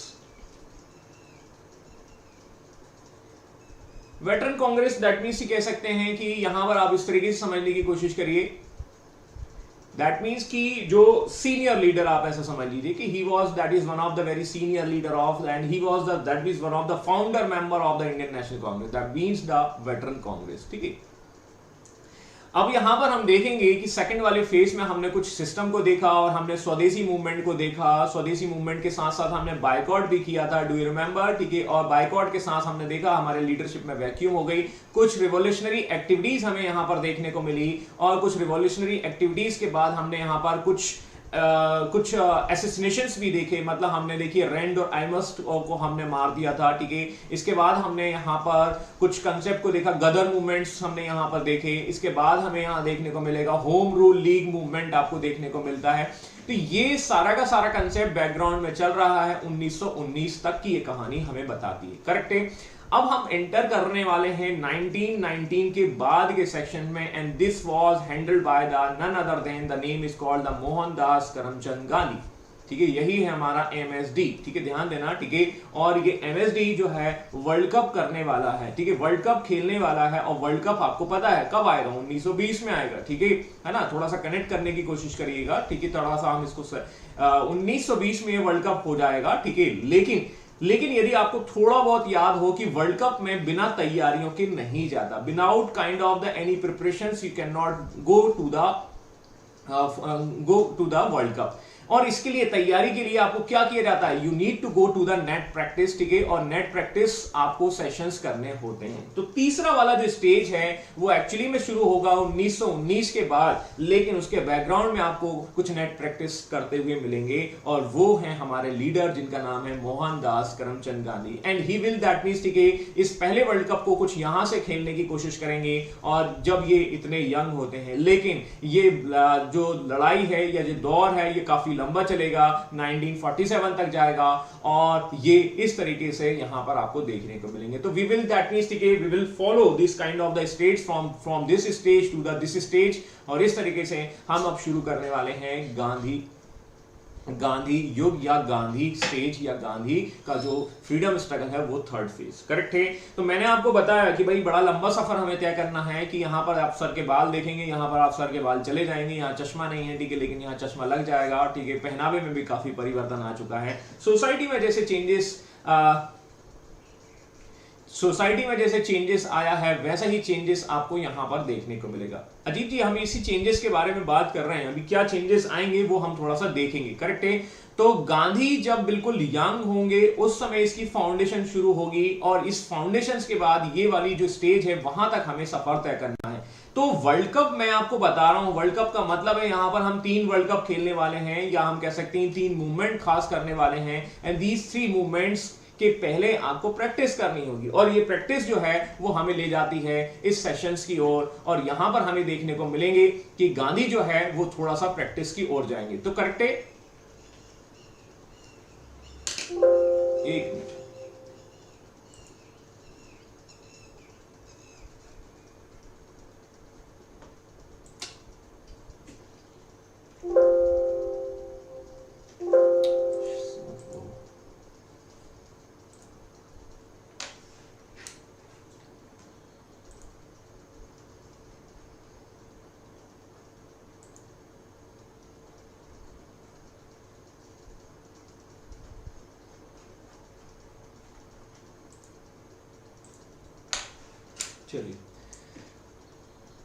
Speaker 2: veteran Congress that means कह सकते हैं कि यहां पर आप इस तरीके से समझने की कोशिश करिए, दैट मीन्स कि जो सीनियर लीडर, आप ऐसा समझ लीजिए कि he was that is one of the very senior leader of, and he was the that is one of the founder member of the Indian national Congress, that means the veteran Congress, ठीक है। अब यहां पर हम देखेंगे कि सेकंड वाले phase में हमने कुछ सिस्टम को देखा, और हमने स्वदेशी मूवमेंट को देखा। स्वदेशी मूवमेंट के साथ साथ हमने बायकॉट भी किया था, डू यू रिमेंबर, ठीक है। और बायकॉट के साथ हमने देखा हमारे लीडरशिप में वैक्यूम हो गई, कुछ रिवॉल्यूशनरी एक्टिविटीज हमें यहां पर देखने को मिली, और कुछ रिवॉल्यूशनरी एक्टिविटीज के बाद हमने यहां पर कुछ एसेसिनेशंस भी देखे। मतलब हमने देखिए रैंड और आइमस्ट को हमने मार दिया था, ठीक है। इसके बाद हमने यहाँ पर कुछ कंसेप्ट को देखा, गदर मूवमेंट्स हमने यहाँ पर देखे। इसके बाद हमें यहाँ देखने को मिलेगा होम रूल लीग मूवमेंट आपको देखने को मिलता है। तो ये सारा का सारा कंसेप्ट बैकग्राउंड में चल रहा है। 1919 तक की ये कहानी हमें बताती है, करेक्ट है। अब हम एंटर करने वाले हैं 1919 के बाद के सेक्शन में, and this was handled by the none other than the name is called the Mohandas Karamchand Gandhi, ठीक है। यही है हमारा एमएसडी, ठीक है, ध्यान देना, ठीक है। और ये एमएसडी जो है वर्ल्ड कप करने वाला है, ठीक है, वर्ल्ड कप खेलने वाला है। और वर्ल्ड कप आपको पता है कब आएगा, 1920 में आएगा, ठीक है ना। थोड़ा सा कनेक्ट करने की कोशिश करिएगा, ठीक है, थोड़ा सा हम इसको 1920 में वर्ल्ड कप हो जाएगा, ठीक है। लेकिन यदि आपको थोड़ा बहुत याद हो कि वर्ल्ड कप में बिना तैयारियों के नहीं जाता, without kind of the any preparations you can not go to the world cup. और इसके लिए तैयारी के लिए आपको क्या किया जाता है, you need to go to the net practice, ठीक है। और नेट प्रैक्टिस आपको सेशंस करने होते हैं। तो तीसरा वाला जो स्टेज है वो एक्चुअली में शुरू होगा 1919 के बाद, लेकिन उसके बैकग्राउंड में आपको कुछ नेट प्रैक्टिस करते हुए मिलेंगे, और वो हैं हमारे लीडर जिनका नाम है Mohandas Karamchand Gandhi. And he will that means, ठीक है, इस पहले वर्ल्ड कप को कुछ यहां से खेलने की कोशिश करेंगे, और जब ये इतने यंग होते हैं। लेकिन ये जो लड़ाई है या जो दौर है ये काफी लंबा चलेगा, 1947 तक जाएगा, और ये इस तरीके से यहां पर आपको देखने को मिलेंगे। तो वी विल दैट मींस, ठीक है, we will follow this kind of the stage from this stage to the this stage. और इस तरीके से हम अब शुरू करने वाले हैं गांधी युग या गांधी स्टेज या गांधी का जो फ्रीडम स्ट्रगल है वो थर्ड फेज, करेक्ट है। तो मैंने आपको बताया कि भाई बड़ा लंबा सफर हमें तय करना है, कि यहाँ पर आप सर के बाल देखेंगे, यहाँ पर आप सर के बाल चले जाएंगे, यहाँ चश्मा नहीं है, ठीक है, लेकिन यहाँ चश्मा लग जाएगा, ठीक है। पहनावे में भी काफी परिवर्तन आ चुका है। सोसाइटी में जैसे चेंजेस आया है, वैसा ही चेंजेस आपको यहां पर देखने को मिलेगा। अजीत जी, हम इसी चेंजेस के बारे में बात कर रहे हैं। अभी क्या चेंजेस आएंगे वो हम थोड़ा सा देखेंगे, करेक्ट है। तो गांधी जब बिल्कुल यंग होंगे उस समय इसकी फाउंडेशन शुरू होगी, और इस फाउंडेशन के बाद ये वाली जो स्टेज है वहां तक हमें सफर तय करना है। तो वर्ल्ड कप मैं आपको बता रहा हूं, वर्ल्ड कप का मतलब है यहां पर हम 3 वर्ल्ड कप खेलने वाले हैं, या हम कह सकते हैं 3 मूवमेंट खास करने वाले हैं। एंड दीज 3 मूवमेंट्स के पहले आपको प्रैक्टिस करनी होगी, और ये प्रैक्टिस जो है वो हमें ले जाती है इस सेशंस की ओर। और यहां पर हमें देखने को मिलेंगे कि गांधी जो है वो थोड़ा सा प्रैक्टिस की ओर जाएंगे। तो करेक्ट है, एक मिनट, चलिए,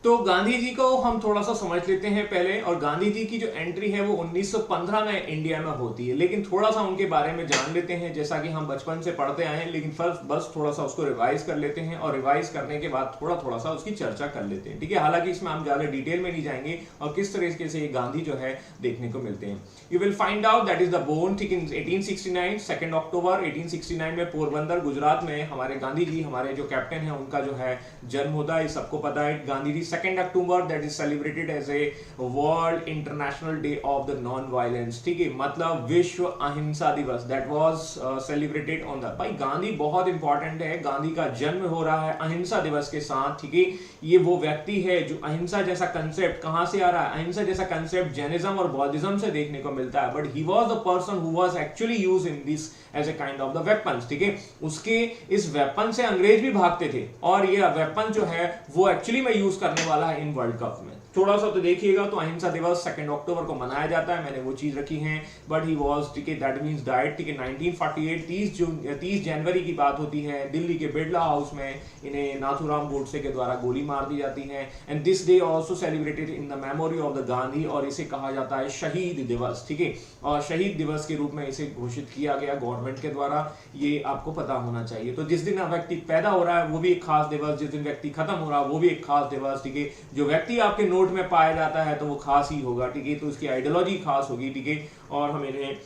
Speaker 2: तो गांधी जी को हम थोड़ा सा समझ लेते हैं पहले। और गांधी जी की जो एंट्री है वो 1915 में इंडिया में होती है, लेकिन थोड़ा सा उनके बारे में जान लेते हैं, जैसा कि हम बचपन से पढ़ते आए हैं, लेकिन फर्स्ट बस थोड़ा सा उसको रिवाइज कर लेते हैं, और रिवाइज करने के बाद थोड़ा थोड़ा सा उसकी चर्चा कर लेते हैं, ठीक है। हालांकि इसमें हम ज्यादा डिटेल में नहीं जाएंगे और किस तरीके से ये गांधी जो है देखने को मिलते हैं। You will find out that is the born, ठीक, इन 1869, 2 अक्टूबर 1869 में पोरबंदर गुजरात में हमारे गांधी जी, हमारे जो कैप्टन है, उनका जो है जन्म होता है, सबको पता है। गांधी जी 2 अक्टूबर that is celebrated as a World International Day of the Non-Violence, ठीक है, मतलब विश्व अहिंसा दिवस, that was celebrated on the, भाई गांधी बहुत इंपॉर्टेंट है। गांधी का जन्म हो रहा है अहिंसा दिवस के साथ, ठीक है। ये वो व्यक्ति है जो अहिंसा जैसा कंसेप्ट कहां से आ रहा है, अहिंसा जैसा कंसेप्ट जैनिज्म और बौद्धिज्म से देखने को मिलता है, but he was the person who was actually used in this as a kind of the weapons, ठीक है। उसके इस वेपन से अंग्रेज भी भागते थे, और ये वेपन जो है वो एक्चुअली में यूज करने वाला है इन वर्ल्ड कप में। थोड़ा सा तो देखिएगा, तो अहिंसा दिवस 2 अक्टूबर को मनाया जाता है, मैंने वो चीज रखी है, बट ही वाज, ठीक है, दैट मींस डाइड, ठीक है। 1948 30 जनवरी की बात होती है, दिल्ली के बिरला हाउस में इन्हें नाथूराम गोडसे के द्वारा गोली मार दी जाती है। And this day also celebrated in the memory of the Gandhi, और इसे कहा जाता है शहीद दिवस, ठीक है। और शहीद दिवस के रूप में इसे घोषित किया गया गवर्नमेंट के द्वारा, ये आपको पता होना चाहिए। तो जिस दिन व्यक्ति पैदा हो रहा है वो भी एक खास दिवस, जिस दिन व्यक्ति खत्म हो रहा है वो भी एक खास दिवस, ठीक है। जो व्यक्ति आपके नोट में पाया जाता है तो वो खास ही होगा, ठीक है, तो उसकी आइडियोलॉजी खास होगी, ठीक है, और हम इन्हें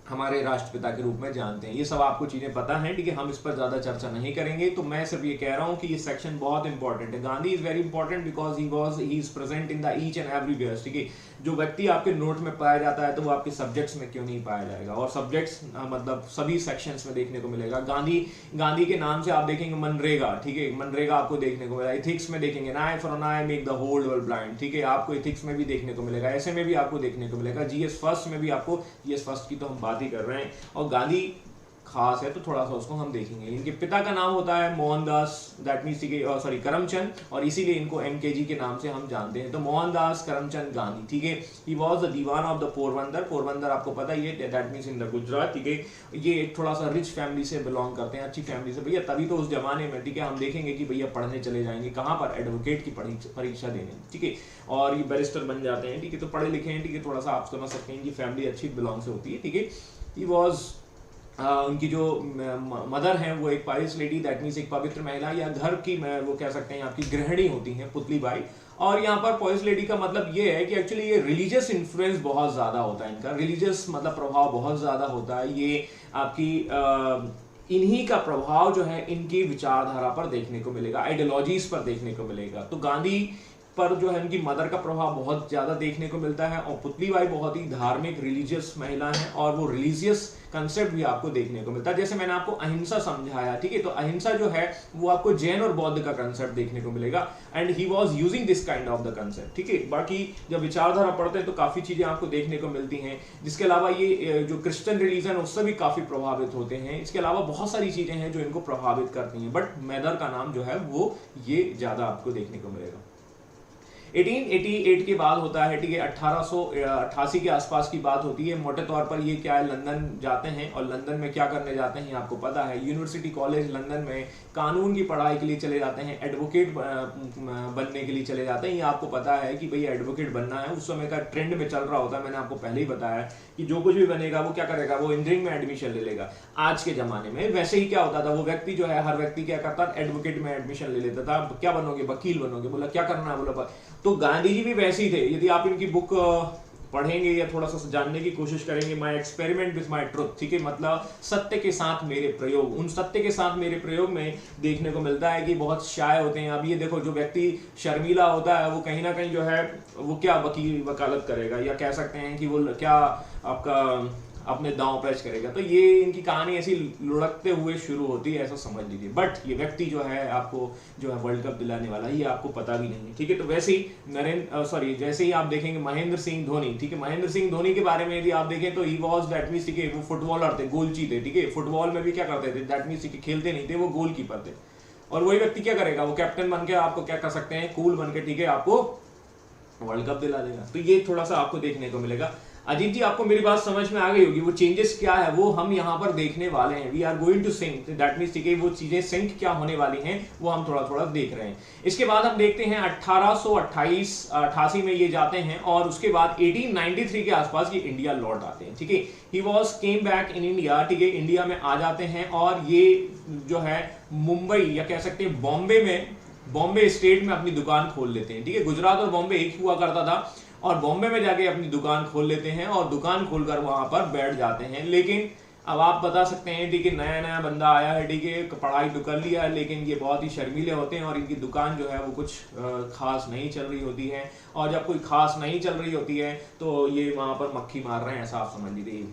Speaker 2: हमारे राष्ट्रपिता के रूप में जानते हैं। ये सब आपको चीजें पता हैं, ठीक है, हम इस पर ज्यादा चर्चा नहीं करेंगे। तो मैं सिर्फ ये कह रहा हूं कि ये सेक्शन बहुत इंपॉर्टेंट है। Gandhi is very important because he is present in the each and everywhere, ठीक है। जो व्यक्ति आपके नोट में पाया जाता है तो वो आपके सब्जेक्ट्स में क्यों नहीं पाया जाएगा, और सब्जेक्ट्स मतलब सभी सेक्शंस में देखने को मिलेगा। गांधी के नाम से आप देखेंगे मनरेगा, ठीक है, मनरेगा आपको देखने को मिलेगा। इथिक्स में देखेंगे an eye for an eye make the whole world blind, ठीक है, आपको इथिक्स में भी देखने को मिलेगा, ऐसे में भी आपको देखने को मिलेगा, जीएस फर्स्ट में भी आपको, जीएस फर्स्ट की तो हम बात ही कर रहे हैं। और गांधी खास है तो थोड़ा सा उसको हम देखेंगे। इनके पिता का नाम होता है Mohandas, that means sorry Karamchand, और इसीलिए इनको एमकेजी के नाम से हम जानते हैं। तो मोहनदास करमचंद गांधी, ठीक है, he was the Diwan of the Porbandar. Porbandar आपको पता ही है, that means in the Gujarat, ठीक है। ये एक थोड़ा सा रिच फैमिली से बिलोंग करते हैं, अच्छी फैमिली से भैया, तभी तो उस जमाने में, ठीक है, हम देखेंगे कि भैया पढ़ने चले जाएंगे कहाँ पर, एडवोकेट की परीक्षा देने, ठीक है, और ये बैरिस्टर बन जाते हैं, ठीक है, तो पढ़े लिखे हैं, ठीक है, थोड़ा सा आप समझ सकते हैं कि फैमिली अच्छी बिलोंग से होती है, ठीक है। ही वाज उनकी जो मदर हैं वो एक पायस लेडी, दैट मीन्स एक पवित्र महिला, या घर की वो कह सकते हैं आपकी गृहिणी होती हैं, पुतली बाई। और यहाँ पर पॉइस लेडी का मतलब ये है कि एक्चुअली ये रिलीजियस इन्फ्लुएंस बहुत ज्यादा होता है इनका, रिलीजियस मतलब प्रभाव बहुत ज्यादा होता है। ये आपकी इन्हीं का प्रभाव जो है इनकी विचारधारा पर देखने को मिलेगा, आइडियोलॉजीज पर देखने को मिलेगा। तो गांधी पर जो है इनकी मदर का प्रभाव बहुत ज्यादा देखने को मिलता है, और पुतली बाई बहुत ही धार्मिक रिलीजियस महिला है, और वो रिलीजियस कंसेप्ट भी आपको देखने को मिलता है। जैसे मैंने आपको अहिंसा समझाया, ठीक है, तो अहिंसा जो है वो आपको जैन और बौद्ध का कंसेप्ट देखने को मिलेगा, and he was using this kind of the concept, ठीक है। बाकी जब विचारधारा पढ़ते हैं तो काफी चीजें आपको देखने को मिलती हैं, जिसके अलावा ये जो क्रिश्चियन रिलीजन उससे भी काफी प्रभावित होते हैं। इसके अलावा बहुत सारी चीजें हैं जो इनको प्रभावित करती हैं, बट मदर का नाम जो है वो ये ज्यादा आपको देखने को मिलेगा। 1888 के बाद होता है, ठीक है, 1888 के आसपास की बात होती है। मोटे तौर पर ये क्या है, लंदन जाते हैं, और लंदन में क्या करने जाते हैं आपको पता है, यूनिवर्सिटी कॉलेज लंदन में कानून की पढ़ाई के लिए चले जाते हैं, एडवोकेट बनने के लिए चले जाते हैं। ये आपको पता है कि भाई एडवोकेट बनना है, उस समय का ट्रेंड में चल रहा होता है। मैंने आपको पहले ही बताया कि जो कुछ भी बनेगा वो क्या करेगा, वो इंजीनियरिंग में एडमिशन ले लेगा। आज के जमाने में वैसे ही क्या होता था, वो व्यक्ति जो है, हर व्यक्ति क्या करता, एडवोकेट में एडमिशन ले लेता था। क्या बनोगे, वकील बनोगे, बोला क्या करना है, बोला। तो गांधी जी भी वैसे ही थे। यदि आप इनकी बुक पढ़ेंगे या थोड़ा सा जानने की कोशिश करेंगे, my experiment with my truth, ठीक है, मतलब सत्य के साथ मेरे प्रयोग, उन सत्य के साथ मेरे प्रयोग में देखने को मिलता है कि बहुत शाय होते हैं। अब ये देखो, जो व्यक्ति शर्मीला होता है वो कहीं ना कहीं जो है वो क्या वकालत करेगा, या कह सकते हैं कि वो क्या आपका अपने दांव पेच करेगा। तो ये इनकी कहानी ऐसी लुढ़कते हुए शुरू होती है, ऐसा समझ लीजिए। बट ये व्यक्ति जो है आपको जो है वर्ल्ड कप दिलाने वाला है, ये आपको पता भी नहीं है, ठीक है। तो वैसे ही जैसे ही आप देखेंगे महेंद्र सिंह धोनी, ठीक है, महेंद्र सिंह धोनी के बारे में यदि आप देखें तो ही वाज दैट मींस, ठीक है, वो फुटबॉलर थे, गोलची थे, ठीक है। फुटबॉल में भी क्या करते थे, दैट मींस कि खेलते नहीं थे, वो गोलकीपर थे। और वही व्यक्ति क्या करेगा, वो कैप्टन बन के आपको क्या कर सकते हैं, कूल बन के, ठीक है, आपको वर्ल्ड कप दिला देगा। तो ये थोड़ा सा आपको देखने को मिलेगा। अजीत जी, आपको मेरी बात समझ में आ गई होगी। वो चेंजेस क्या है वो हम यहाँ पर देखने वाले हैं। We are going to think, that means ठीक है, वो चीजें सिंक क्या होने वाली हैं वो हम थोड़ा थोड़ा देख रहे हैं। इसके बाद हम देखते हैं 1888 में ये जाते हैं और उसके बाद 1893 के आसपास ये इंडिया लौट आते हैं। ठीक है, he was came back in India. ठीक है, इंडिया में आ जाते हैं और ये जो है मुंबई या कह सकते हैं बॉम्बे स्टेट में अपनी दुकान खोल लेते हैं। ठीक है, गुजरात और बॉम्बे एक हुआ करता था और बॉम्बे में जाके अपनी दुकान खोल लेते हैं और दुकान खोलकर वहां पर बैठ जाते हैं। लेकिन अब आप बता सकते हैं, ठीक है, नया नया बंदा आया है, ठीक है, पढ़ाई तो कर लिया है, लेकिन ये बहुत ही शर्मीले होते हैं और इनकी दुकान जो है वो कुछ खास नहीं चल रही होती है। और जब कोई खास नहीं चल रही होती है तो ये वहां पर मक्खी मार रहे हैं, ऐसा आप समझ लीजिए।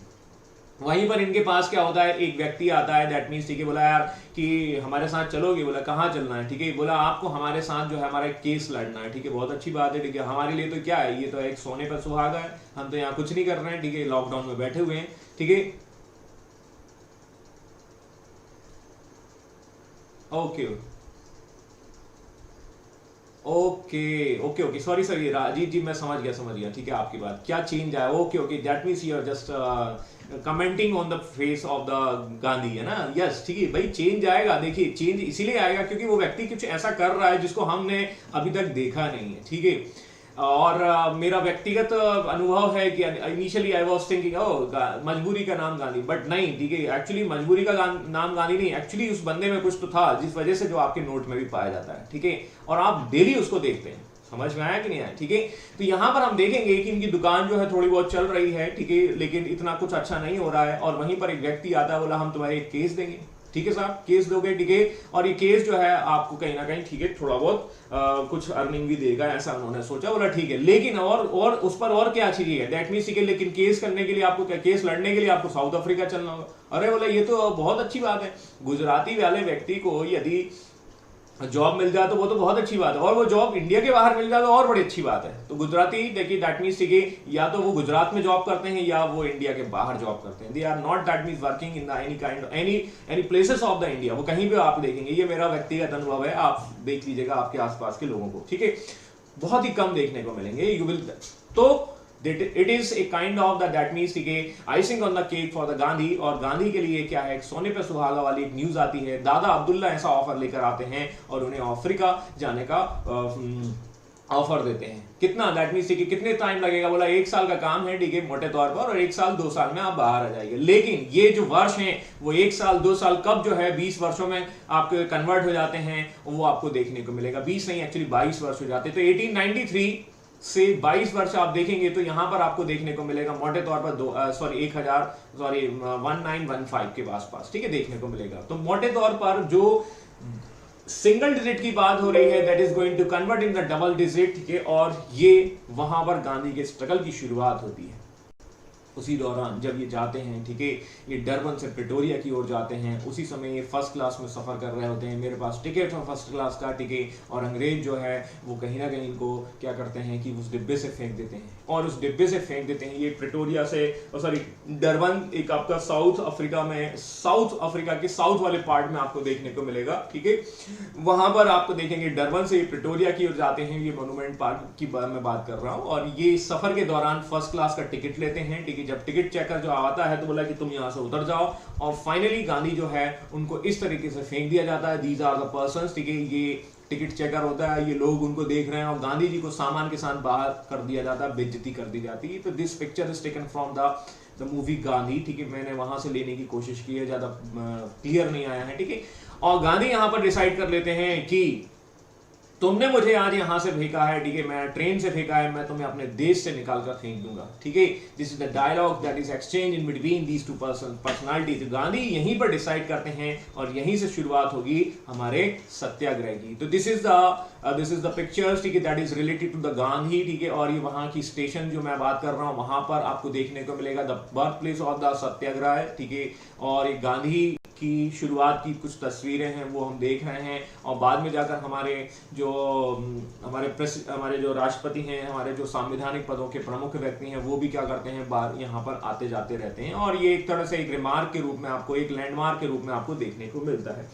Speaker 2: वहीं पर इनके पास क्या होता है, एक व्यक्ति आता है, दैट मीन्स ठीक है, बोला यार कि हमारे साथ चलोगे। बोला कहाँ चलना है। ठीक है, बोला आपको हमारे साथ जो है हमारा एक केस लड़ना है। ठीक है, बहुत अच्छी बात है। ठीक है, हमारे लिए तो क्या है, ये तो एक सोने पर सुहागा है, हम तो यहाँ कुछ नहीं कर रहे हैं। ठीक है, लॉकडाउन में बैठे हुए हैं। ठीक है, okay okay okay okay, sorry sorry Rajiv ji, मैं समझ गया। ठीक है, आपकी बात क्या चेंज आया। Okay okay, that means you are just commenting on the face of the Gandhi, है ना। यस, ठीक है भाई, चेंज आएगा। देखिए, चेंज इसीलिए आएगा क्योंकि वो व्यक्ति कुछ ऐसा कर रहा है जिसको हमने अभी तक देखा नहीं है। ठीक है, और मेरा व्यक्तिगत अनुभव है कि इनिशियली आई वाज थिंकिंग मजबूरी का नाम गांधी, बट नहीं। ठीक है, एक्चुअली मजबूरी का नाम गांधी नहीं, एक्चुअली उस बंदे में कुछ तो था जिस वजह से जो आपके नोट में भी पाया जाता है। ठीक है, और आप डेली उसको देखते हैं। समझ में आया कि नहीं आया। ठीक है, तो यहां पर हम देखेंगे कि इनकी दुकान जो है थोड़ी बहुत चल रही है। ठीक है, लेकिन इतना कुछ अच्छा नहीं हो रहा है। और वहीं पर एक व्यक्ति आता है, बोला हम तुम्हारे एक केस देंगे। ठीक है साहब, केस दोगे। ठीक है, और ये केस जो है आपको कहीं ना कहीं, ठीक है, थोड़ा बहुत कुछ अर्निंग भी देगा, ऐसा उन्होंने सोचा। बोला ठीक है, लेकिन और उस पर और क्या चाहिए, दैट मीन्स ठीक है, लेकिन केस करने के लिए आपको क्या, केस लड़ने के लिए आपको साउथ अफ्रीका चलना होगा। अरे बोला ये तो बहुत अच्छी बात है। गुजराती वाले व्यक्ति को यदि जॉब मिल जाए तो वो तो बहुत अच्छी बात है, और वो जॉब इंडिया के बाहर मिल जाए तो और बड़ी अच्छी बात है। तो गुजराती देखिए, दैट मीन्स ठीक है, या तो वो गुजरात में जॉब करते हैं या वो इंडिया के बाहर जॉब करते हैं। They are not that means working in any kind any places of the India. वो कहीं भी आप देखेंगे, ये मेरा व्यक्तिगत अनुभव है, आप देख लीजिएगा आपके आसपास के लोगों को। ठीक है, बहुत ही कम देखने को मिलेंगे। यू विल, तो it is a kind of that means ठीक है, icing on the cake for the Gandhi. और गांधी के लिए क्या है, सोने पे सुहागा वाली एक न्यूज आती है। दादा अब्दुल्ला ऐसा ऑफर लेकर आते हैं और उन्हें अफ्रीका जाने का ऑफर देते हैं। कितना, दैट मीन्स कि कितने टाइम लगेगा। बोला 1 साल का काम है, ठीक है, मोटे तौर पर, और 1 साल 2 साल में आप बाहर आ जाएंगे। लेकिन ये जो वर्ष हैं वो 1 साल 2 साल कब जो है 20 वर्षों में आपके कन्वर्ट हो जाते हैं, वो आपको देखने को मिलेगा। 20 नहीं, एक्चुअली 22 वर्ष हो जाते हैं। तो 1893 से 22 वर्ष आप देखेंगे तो यहां पर आपको देखने को मिलेगा मोटे तौर पर 1915 के आसपास, ठीक है, देखने को मिलेगा। तो मोटे तौर पर जो सिंगल डिजिट की बात हो रही है, that is going to convert in the double digit. ठीक है, और ये वहां पर गांधी के स्ट्रगल की शुरुआत होती है। उसी दौरान जब ये जाते हैं, ठीक है, ये डरबन से प्रिटोरिया की ओर जाते हैं, उसी समय ये फर्स्ट क्लास में सफ़र कर रहे होते हैं। मेरे पास टिकट है फर्स्ट क्लास का, ठीक है, और अंग्रेज जो है वो कहीं ना कहीं इनको क्या करते हैं कि उस डिब्बे से फेंक देते हैं, और उस डिब्बे से फेंक देते हैं। ये प्रिटोरिया से, सॉरी, डरबन एक आपका साउथ अफ्रीका के साउथ वाले पार्ट में आपको देखने को मिलेगा। ठीक है, वहां पर आपको देखेंगे डरबन से प्रिटोरिया की ओर जाते हैं। ये मोनूमेंट पार्क की मैं बात कर रहा हूँ, और ये सफर के दौरान फर्स्ट क्लास का टिकट लेते हैं। ठीक है, जब टिकट चेकर जो आता है तो बोला कि तुम यहाँ से उतर जाओ, और फाइनली गांधी जो है उनको इस तरीके से फेंक दिया जाता है। दीज आर द पर्सन्स, ठीक है, ये टिकट चेकर होता है, ये लोग उनको देख रहे हैं, और गांधी जी को सामान के साथ बाहर कर दिया जाता है, बेइज्जती कर दी जाती है। तो this picture is taken from the movie Gandhi. ठीक है, मैंने वहां से लेने की कोशिश की है, ज्यादा क्लियर नहीं आया है। ठीक है, और गांधी यहां पर डिसाइड कर लेते हैं कि तुमने मुझे आज यहां से फेंका है, ठीक है, मैं ट्रेन से फेंका है, मैं तुम्हें अपने देश से निकाल कर फेंक दूंगा। ठीक है, this is the dialogue that is exchange in between these two personality. तो गांधी यहीं पर डिसाइड करते हैं, और यहीं से शुरुआत होगी हमारे सत्याग्रह की। तो दिस इज द पिक्चर्स, ठीक है, that is related to the Gandhi. ठीक है, और ये वहां की स्टेशन जो मैं बात कर रहा हूं, वहां पर आपको देखने को मिलेगा the birth place of the Satyagraha. ठीक है, और एक गांधी की शुरुआत की कुछ तस्वीरें हैं वो हम देख रहे हैं, और बाद में जाकर हमारे जो राष्ट्रपति हैं, हमारे जो संवैधानिक पदों के प्रमुख व्यक्ति हैं, वो भी क्या करते हैं, बार यहाँ पर आते जाते रहते हैं। और ये एक तरह से एक रिमार्क के रूप में आपको, एक लैंडमार्क के रूप में आपको देखने को मिलता है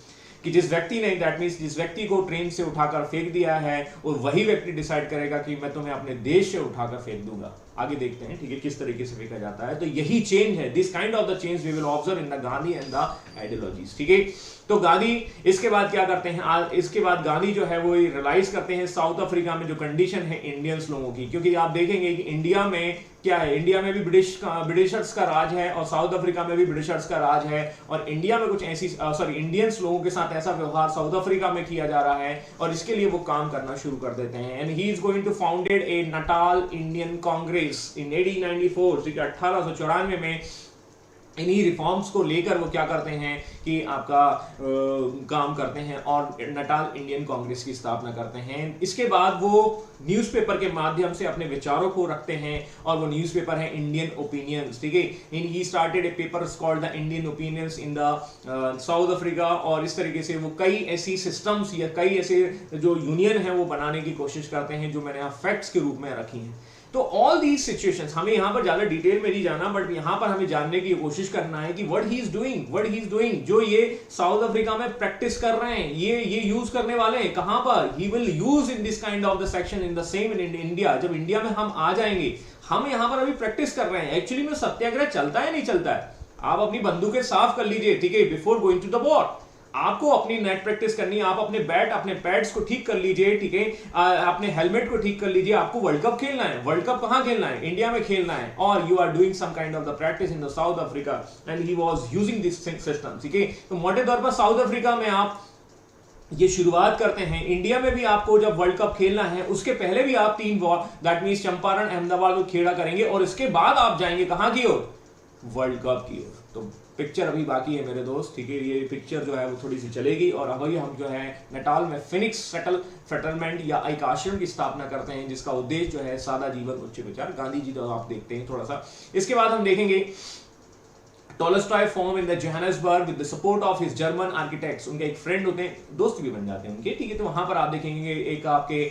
Speaker 2: कि जिस व्यक्ति ने, दैट मीन्स जिस व्यक्ति को ट्रेन से उठाकर फेंक दिया है, और वही व्यक्ति डिसाइड करेगा कि मैं तुम्हें अपने देश से उठाकर फेंक दूंगा। आगे देखते हैं, ठीक है, किस तरीके से फेंका जाता है। तो यही चेंज है, this kind of the change we will observe in the Gandhi and the ideologies, ठीक है। तो गांधी इसके बाद क्या करते हैं, इसके बाद गांधी जो है वो रियलाइज करते हैं साउथ अफ्रीका में जो कंडीशन है इंडियंस लोगों की, क्योंकि आप देखेंगे कि इंडिया में क्या है, इंडिया में भी ब्रिटिशर्स का राज है और साउथ अफ्रीका में भी ब्रिटिशर्स का राज है, और इंडिया में कुछ ऐसी इंडियंस लोगों के साथ ऐसा व्यवहार साउथ अफ्रीका में किया जा रहा है, और इसके लिए वो काम करना शुरू कर देते हैं। And he is going to founded a Natal Indian Congress in 1894, ठीक है, 1894 में। इन्हीं रिफॉर्म्स को लेकर वो क्या करते हैं कि आपका काम करते हैं और नटाल इंडियन कांग्रेस की स्थापना करते हैं। इसके बाद वो न्यूज़पेपर के माध्यम से अपने विचारों को रखते हैं, और वो न्यूज़पेपर है इंडियन ओपिनियंस, ठीक है। He started A paper called the Indian opinions in the South Africa, और इस तरीके से वो कई ऐसी सिस्टम्स या कई ऐसे जो यूनियन है वो बनाने की कोशिश करते हैं, जो मैंने यहाँ फैक्ट्स के रूप में रखी हैं। तो ऑल दीज सिचुएशंस, हमें यहां पर ज्यादा डिटेल में नहीं जाना, बट यहां पर हमें जानने की कोशिश करना है कि व्हाट ही इज डूइंग, जो ये साउथ अफ्रीका में प्रैक्टिस कर रहे हैं, ये यूज करने वाले हैं कहां पर, he will use in this kind of the section in the same in India. जब इंडिया में हम आ जाएंगे, हम यहां पर अभी प्रैक्टिस कर रहे हैं, एक्चुअली में सत्याग्रह चलता है नहीं चलता है, आप अपनी बंदूकें साफ कर लीजिए, ठीक है, before going to the war. आपको अपनी नेट प्रैक्टिस करनी है, आप अपने बैट अपने पैड्स को ठीक कर लीजिए, ठीक है, अपने हेलमेट को ठीक कर लीजिए। आपको वर्ल्ड कप खेलना है, वर्ल्ड कप कहां खेलना है, इंडिया में खेलना है, और you are doing some kind of the practice in the South Africa and he was using this system, ठीक है। तो मोटे तौर पर साउथ अफ्रीका में आप ये शुरुआत करते हैं। इंडिया में भी आपको जब वर्ल्ड कप खेलना है, उसके पहले भी आप 3 war, that means Champaran Ahmedabad को खेला करेंगे, और इसके बाद आप जाएंगे कहां की ओर, वर्ल्ड कप की ओर। तो पिक्चर अभी बाकी है मेरे दोस्त, ठीक है, ये पिक्चर जो है वो थोड़ी सी चलेगी, और अभी हम जो है नटाल में फिनिक्स सेटलमेंट या एक आश्रम की स्थापना करते हैं, जिसका उद्देश्य जो है सादा जीवन उच्च विचार, गांधी जी तो आप देखते हैं थोड़ा सा। इसके बाद हम देखेंगे Tolstoy form in the Johannesburg with the support of his German architects, उनके एक फ्रेंड होते हैं, दोस्त भी बन जाते हैं उनके, ठीक है। तो वहां पर आप देखेंगे एक आपके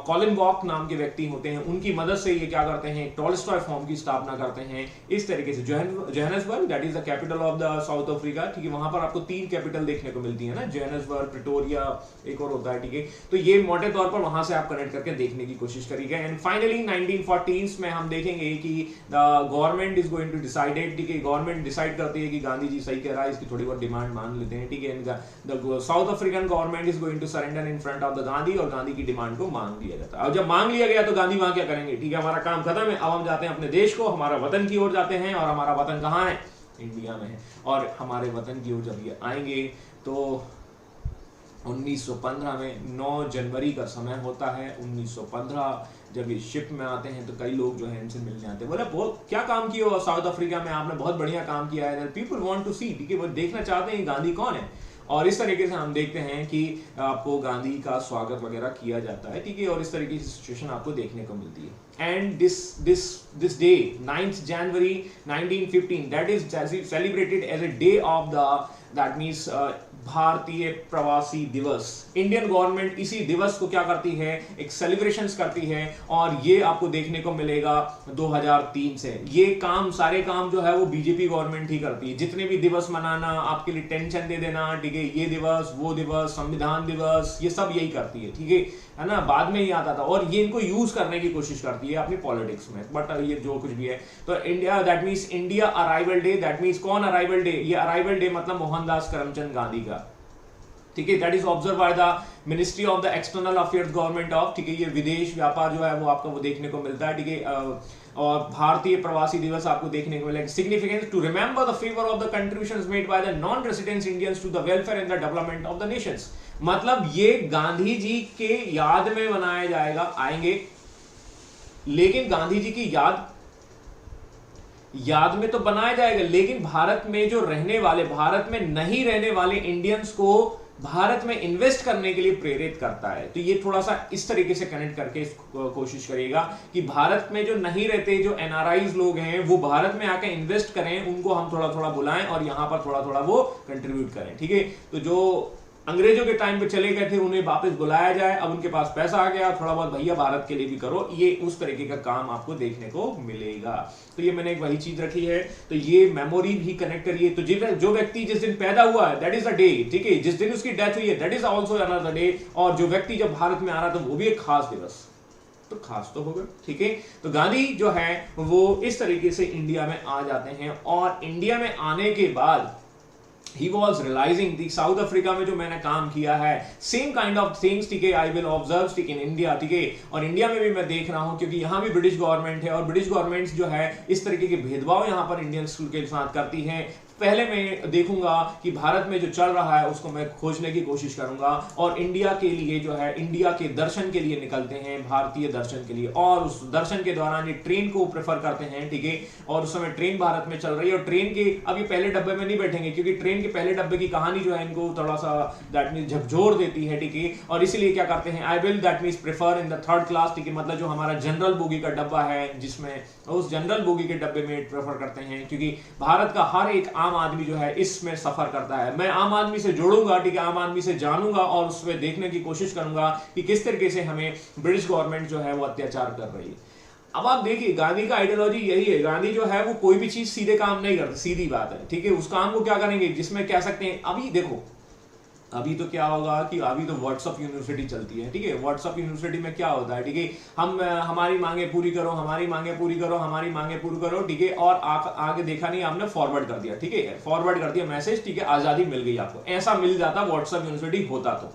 Speaker 2: कॉलिन वॉक नाम के व्यक्ति होते हैं, उनकी मदद से ये क्या करते हैं, टॉलस्टॉय फॉर्म की स्थापना करते हैं। इस तरीके से Johannesburg that is the capital of the South Africa, ठीक है, वहां पर आपको 3 कैपिटल देखने को मिलती है ना, जोहानिसबर्ग, प्रिटोरिया, एक और होता है, ठीक है। तो ये मोटे तौर पर वहां से आप कनेक्ट करके देखने की कोशिश करिएगा। एंड फाइनली 1940s में हम देखेंगे कि the government is going to decided, ठीक है, गवर्नमेंट डिसाइड करती है कि गांधी जी सही कह रहा है, इसकी थोड़ी बहुत डिमांड मान लेते हैं, ठीक है। The South African government is going to surrender in front of the Gandhi, और गांधी की डिमांड को मान लिया जाता है। और जब मांग लिया गया तो गांधी वहां क्या करेंगे, ठीक है, हमारा काम खत्म है, अब हम जाते हैं अपने देश को, हमारा वतन की ओर जाते हैं, और हमारा वतन कहाँ है, इंडिया में है। और हमारे वतन की ओर जब ये आएंगे तो 1915 में 9 जनवरी का समय होता है। 1915 जब ये शिप में आते हैं तो कई लोग जो है इनसे मिलने आते हैं, बोले बहुत क्या काम किया हो साउथ अफ्रीका में, आपने बहुत बढ़िया काम किया है, पीपल वांट टू सी, ठीक है, वो देखना चाहते हैं गांधी कौन है। और इस तरीके से हम देखते हैं कि आपको गांधी का स्वागत वगैरह किया जाता है, ठीक है, और इस तरीके की सिचुएशन आपको देखने को मिलती है। And this day 9 January 1915 that is celebrated as a day of the, that means Bharatiya Pravasi दिवस। इंडियन गवर्नमेंट इसी दिवस को क्या करती है, एक सेलिब्रेशंस करती है, और ये आपको देखने को मिलेगा 2003 से। ये काम, सारे काम जो है वो बीजेपी गवर्नमेंट ही करती है, जितने भी दिवस मनाना, आपके लिए टेंशन दे देना, ठीक है, ये दिवस वो दिवस, संविधान दिवस, ये सब यही करती है, ठीक है ना, बाद में ही आता था, और ये इनको यूज करने की कोशिश करती है अपनी पॉलिटिक्स में। बट ये जो कुछ भी है, तो India, that means India arrival day, that means कौन अराइवल डे, ये अराइवल डे मतलब मोहनदास करमचंद गांधी का, ठीक है, that is observe by the ministry of the external affairs government of, ठीक है, ये विदेश व्यापार जो है वो आपको वो देखने को मिलता है, ठीक है। और भारतीय प्रवासी दिवस आपको देखने को मिलेगा। Significance to remember the favour of the contributions made by the non residents Indians to the welfare and the development of the nations, मतलब ये गांधी जी के याद में मनाया जाएगा, आएंगे, लेकिन गांधी जी की याद में तो बनाया जाएगा, लेकिन भारत में जो रहने वाले, भारत में नहीं रहने वाले इंडियंस को भारत में इन्वेस्ट करने के लिए प्रेरित करता है। तो ये थोड़ा सा इस तरीके से कनेक्ट करके कोशिश करिएगा कि भारत में जो नहीं रहते, जो एनआरआईज लोग हैं, वो भारत में आकर इन्वेस्ट करें, उनको हम थोड़ा थोड़ा बुलाएं और यहां पर थोड़ा थोड़ा वो कंट्रीब्यूट करें, ठीक है। तो जो अंग्रेजों के टाइम पे चले गए थे उन्हें वापस बुलाया जाए, अब उनके पास पैसा आ गया, थोड़ा बहुत भैया भारत के लिए भी करो, ये उस तरीके का काम आपको देखने को मिलेगा। तो ये मैंने एक वही चीज रखी है, तो ये मेमोरी भी कनेक्ट करिए। तो जो व्यक्ति जिस दिन पैदा हुआ है दैट इज अ डे, ठीक है, जिस दिन उसकी डेथ हुई है that is also another day, और जो व्यक्ति जब भारत में आ रहा था वो भी एक खास दिवस, तो खास तो होगा, ठीक है। तो गांधी जो है वो इस तरीके से इंडिया में आ जाते हैं, और इंडिया में आने के बाद he was realizing the south Africa में जो मैंने काम किया है सेम काइंड ऑफ थिंग्स, ठीक है, आई विल ऑब्जर्व, ठीक, इन इंडिया, ठीक है, और इंडिया में भी मैं देख रहा हूं क्योंकि यहां भी ब्रिटिश गवर्नमेंट है, और ब्रिटिश गवर्नमेंट जो है इस तरीके के भेदभाव यहां पर इंडियन स्कूल के साथ करती है। पहले मैं देखूंगा कि भारत में जो चल रहा है उसको मैं खोजने की कोशिश करूंगा, और इंडिया के लिए जो है इंडिया के दर्शन के लिए निकलते हैं, भारतीय दर्शन के लिए, और उस दर्शन के दौरान ये ट्रेन को प्रेफर करते हैं, ठीक है, और उस समय ट्रेन भारत में चल रही है, और ट्रेन के अभी पहले डब्बे में नहीं बैठेंगे क्योंकि ट्रेन के पहले डब्बे की कहानी जो है इनको थोड़ा सा दैट मींस झकझोर देती है, ठीक है, और इसीलिए क्या करते हैं, I will that means prefer in the third class, ठीक है, मतलब जो हमारा जनरल बोगी का डब्बा है जिसमें उस जनरल बोगी के डब्बे में प्रेफर करते हैं, क्योंकि भारत का हर एक आम आदमी जो है इसमें सफर करता है। मैं आम आदमी से जोड़ूंगा, ठीक है, आम आदमी से जानूंगा और उसमें देखने की कोशिश करूंगा कि किस तरीके से हमें ब्रिटिश गवर्नमेंट जो है वो अत्याचार कर रही है। अब आप देखिए गांधी का आइडियोलॉजी यही है, गांधी जो है वो कोई भी चीज सीधे काम नहीं करते, सीधी बात है, ठीक है, उस काम को क्या करेंगे जिसमें कह सकते हैं, अभी देखो अभी तो क्या होगा कि अभी तो व्हाट्सएप यूनिवर्सिटी चलती है, ठीक है, व्हाट्सएप यूनिवर्सिटी में क्या होता है, ठीक है, हम हमारी मांगे पूरी करो, हमारी मांगे पूरी करो, हमारी मांगे पूरी करो, ठीक है, और आगे देखा नहीं आपने फॉरवर्ड कर दिया, ठीक है, फॉरवर्ड कर दिया मैसेज, ठीक है, आजादी मिल गई आपको, ऐसा मिल जाता व्हाट्सएप यूनिवर्सिटी होता। तो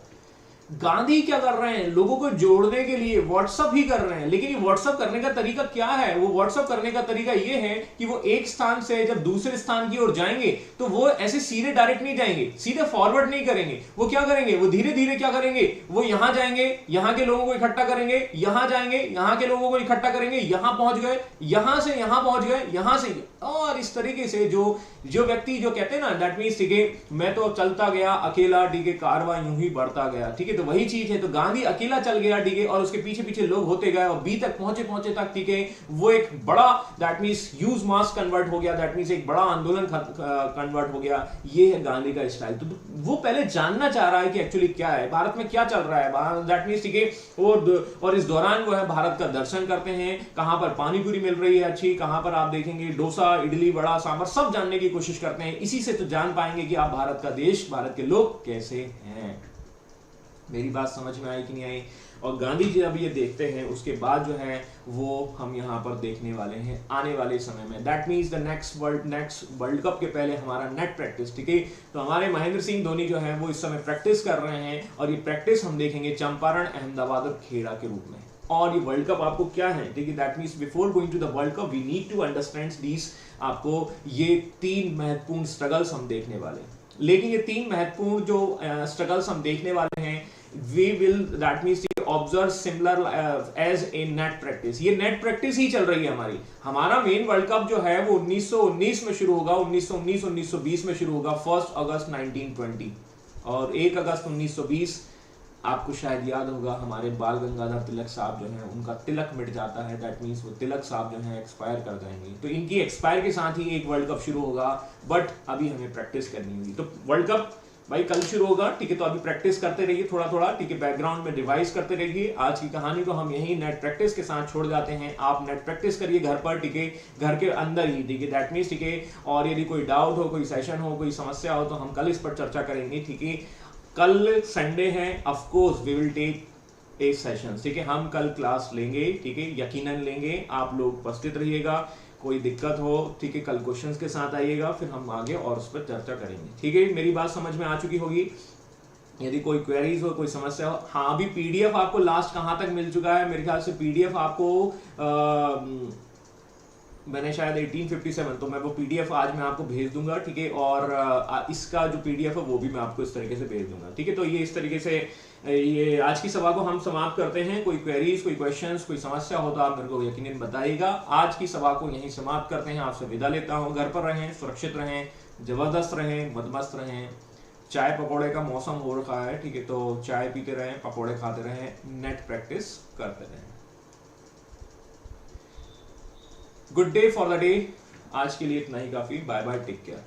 Speaker 2: गांधी क्या कर रहे हैं, लोगों को जोड़ने के लिए व्हाट्सएप ही कर रहे हैं, लेकिन ये व्हाट्सएप करने का तरीका क्या है, वो व्हाट्सएप करने का तरीका ये है कि वो एक स्थान से जब दूसरे स्थान की ओर जाएंगे तो वो ऐसे सीधे डायरेक्ट नहीं जाएंगे, सीधे फॉरवर्ड नहीं करेंगे, वो क्या करेंगे, वो धीरे धीरे क्या करेंगे, वो यहां जाएंगे, यहां के लोगों को इकट्ठा करेंगे, यहां जाएंगे, यहां के लोगों को इकट्ठा करेंगे, यहां पहुंच गए, यहां से यहां पहुंच गए, यहां से, और इस तरीके से जो व्यक्ति जो कहते हैं ना दैट मींस, ठीक है, मैं तो चलता गया अकेला, ठीक है, कारवां यूं ही बढ़ता गया, ठीक है, तो वही चीज है। तो गांधी अकेला चल गया, ठीक है, और उसके पीछे पीछे लोग होते गए और बी तक पहुंचे तक, ठीक है, वो एक बड़ा that means huge mass convert हो गया, दैट मींस एक बड़ा आंदोलन कन्वर्ट हो गया। ये है गांधी का स्टाइल। तो वो पहले जानना चाह रहा है कि एक्चुअली क्या है, भारत में क्या चल रहा है, दैट मींस, ठीक है, और इस दौरान वो है भारत का दर्शन करते हैं, कहां पर पानी पूरी मिल रही है अच्छी, कहां पर आप देखेंगे डोसा, इडली, वड़ा, सांभर, सब जानने की कोशिश करते हैं। इसी से तो जान पाएंगे कि आप भारत का देश, भारत के लोग कैसे हैं। मेरी बात समझ में आई कि नहीं आई? और गांधी जी अब ये देखते हैं, उसके बाद जो है वो हम यहाँ पर देखने वाले हैं आने वाले समय में, that means the next world cup के पहले हमारा नेट प्रैक्टिस, ठीक है। तो हमारे महेंद्र सिंह धोनी जो है वो इस समय प्रैक्टिस कर रहे हैं, और ये प्रैक्टिस हम देखेंगे चंपारण, अहमदाबाद और खेड़ा के रूप में। और ये वर्ल्ड कप आपको क्या है, ठीक है, that means before going to the world cup we need to understand this. आपको ये 3 महत्वपूर्ण स्ट्रगल्स हम देखने वाले हैं, लेकिन ये 3 महत्वपूर्ण जो स्ट्रगल्स हम देखने वाले हैं, we will that means observe similar as a net practice। ये नेट प्रैक्टिस ही चल रही है हमारी। हमारा मेन वर्ल्ड कप जो है वो 1919 में शुरू होगा, 1919-1920 में शुरू होगा, 1 अगस्त 1920, और 1 अगस्त 1920 आपको शायद याद होगा हमारे बाल गंगाधर तिलक साहब जो हैं उनका तिलक मिट जाता है, दैट मीन्स वो तिलक साहब जो हैं एक्सपायर कर जाएंगे। तो इनकी एक्सपायर के साथ ही एक वर्ल्ड कप शुरू होगा, बट अभी हमें प्रैक्टिस करनी होगी। तो वर्ल्ड कप भाई कल शुरू होगा, ठीक है, तो अभी प्रैक्टिस करते रहिए थोड़ा थोड़ा, ठीक है, बैकग्राउंड में रिवाइज करते रहिए। आज की कहानी को हम यही नेट प्रैक्टिस के साथ छोड़ जाते हैं। आप नेट प्रैक्टिस करिए घर पर, ठीक है, घर के अंदर ही, ठीक है, दैट मीन्स, ठीक है, और यदि कोई डाउट हो, कोई सेशन हो, कोई समस्या हो तो हम कल इस पर चर्चा करेंगे, ठीक है। कल संडे है, of course we will take a session, ठीक है, हम कल क्लास लेंगे, ठीक है, यकीनन लेंगे। आप लोग उपस्थित रहिएगा, कोई दिक्कत हो, ठीक है, कल क्वेश्चंस के साथ आइएगा, फिर हम आगे और उस पर चर्चा करेंगे, ठीक है। मेरी बात समझ में आ चुकी होगी। यदि कोई क्वेरीज हो, कोई समस्या हो, हाँ, अभी पीडीएफ आपको लास्ट कहाँ तक मिल चुका है? मेरे ख्याल से पीडीएफ आपको मैंने शायद 1857, तो मैं वो पीडीएफ आज मैं आपको भेज दूंगा, ठीक है, और इसका जो पीडीएफ है वो भी मैं आपको इस तरीके से भेज दूंगा, ठीक है। तो ये इस तरीके से ये आज की सभा को हम समाप्त करते हैं। कोई क्वेरीज, कोई क्वेश्चंस, कोई समस्या हो तो आप मेरे को यकीनन बताइएगा। आज की सभा को यहीं समाप्त करते हैं, आपसे विदा लेता हूँ। घर पर रहें, सुरक्षित रहें, जबरदस्त रहें, मदमस्त रहें। चाय पकौड़े का मौसम हो रखा है, ठीक है, तो चाय पीते रहें, पकौड़े खाते रहें, नेट प्रैक्टिस करते रहें। Good day for the day. आज के लिए इतना ही काफी। Bye bye, take care.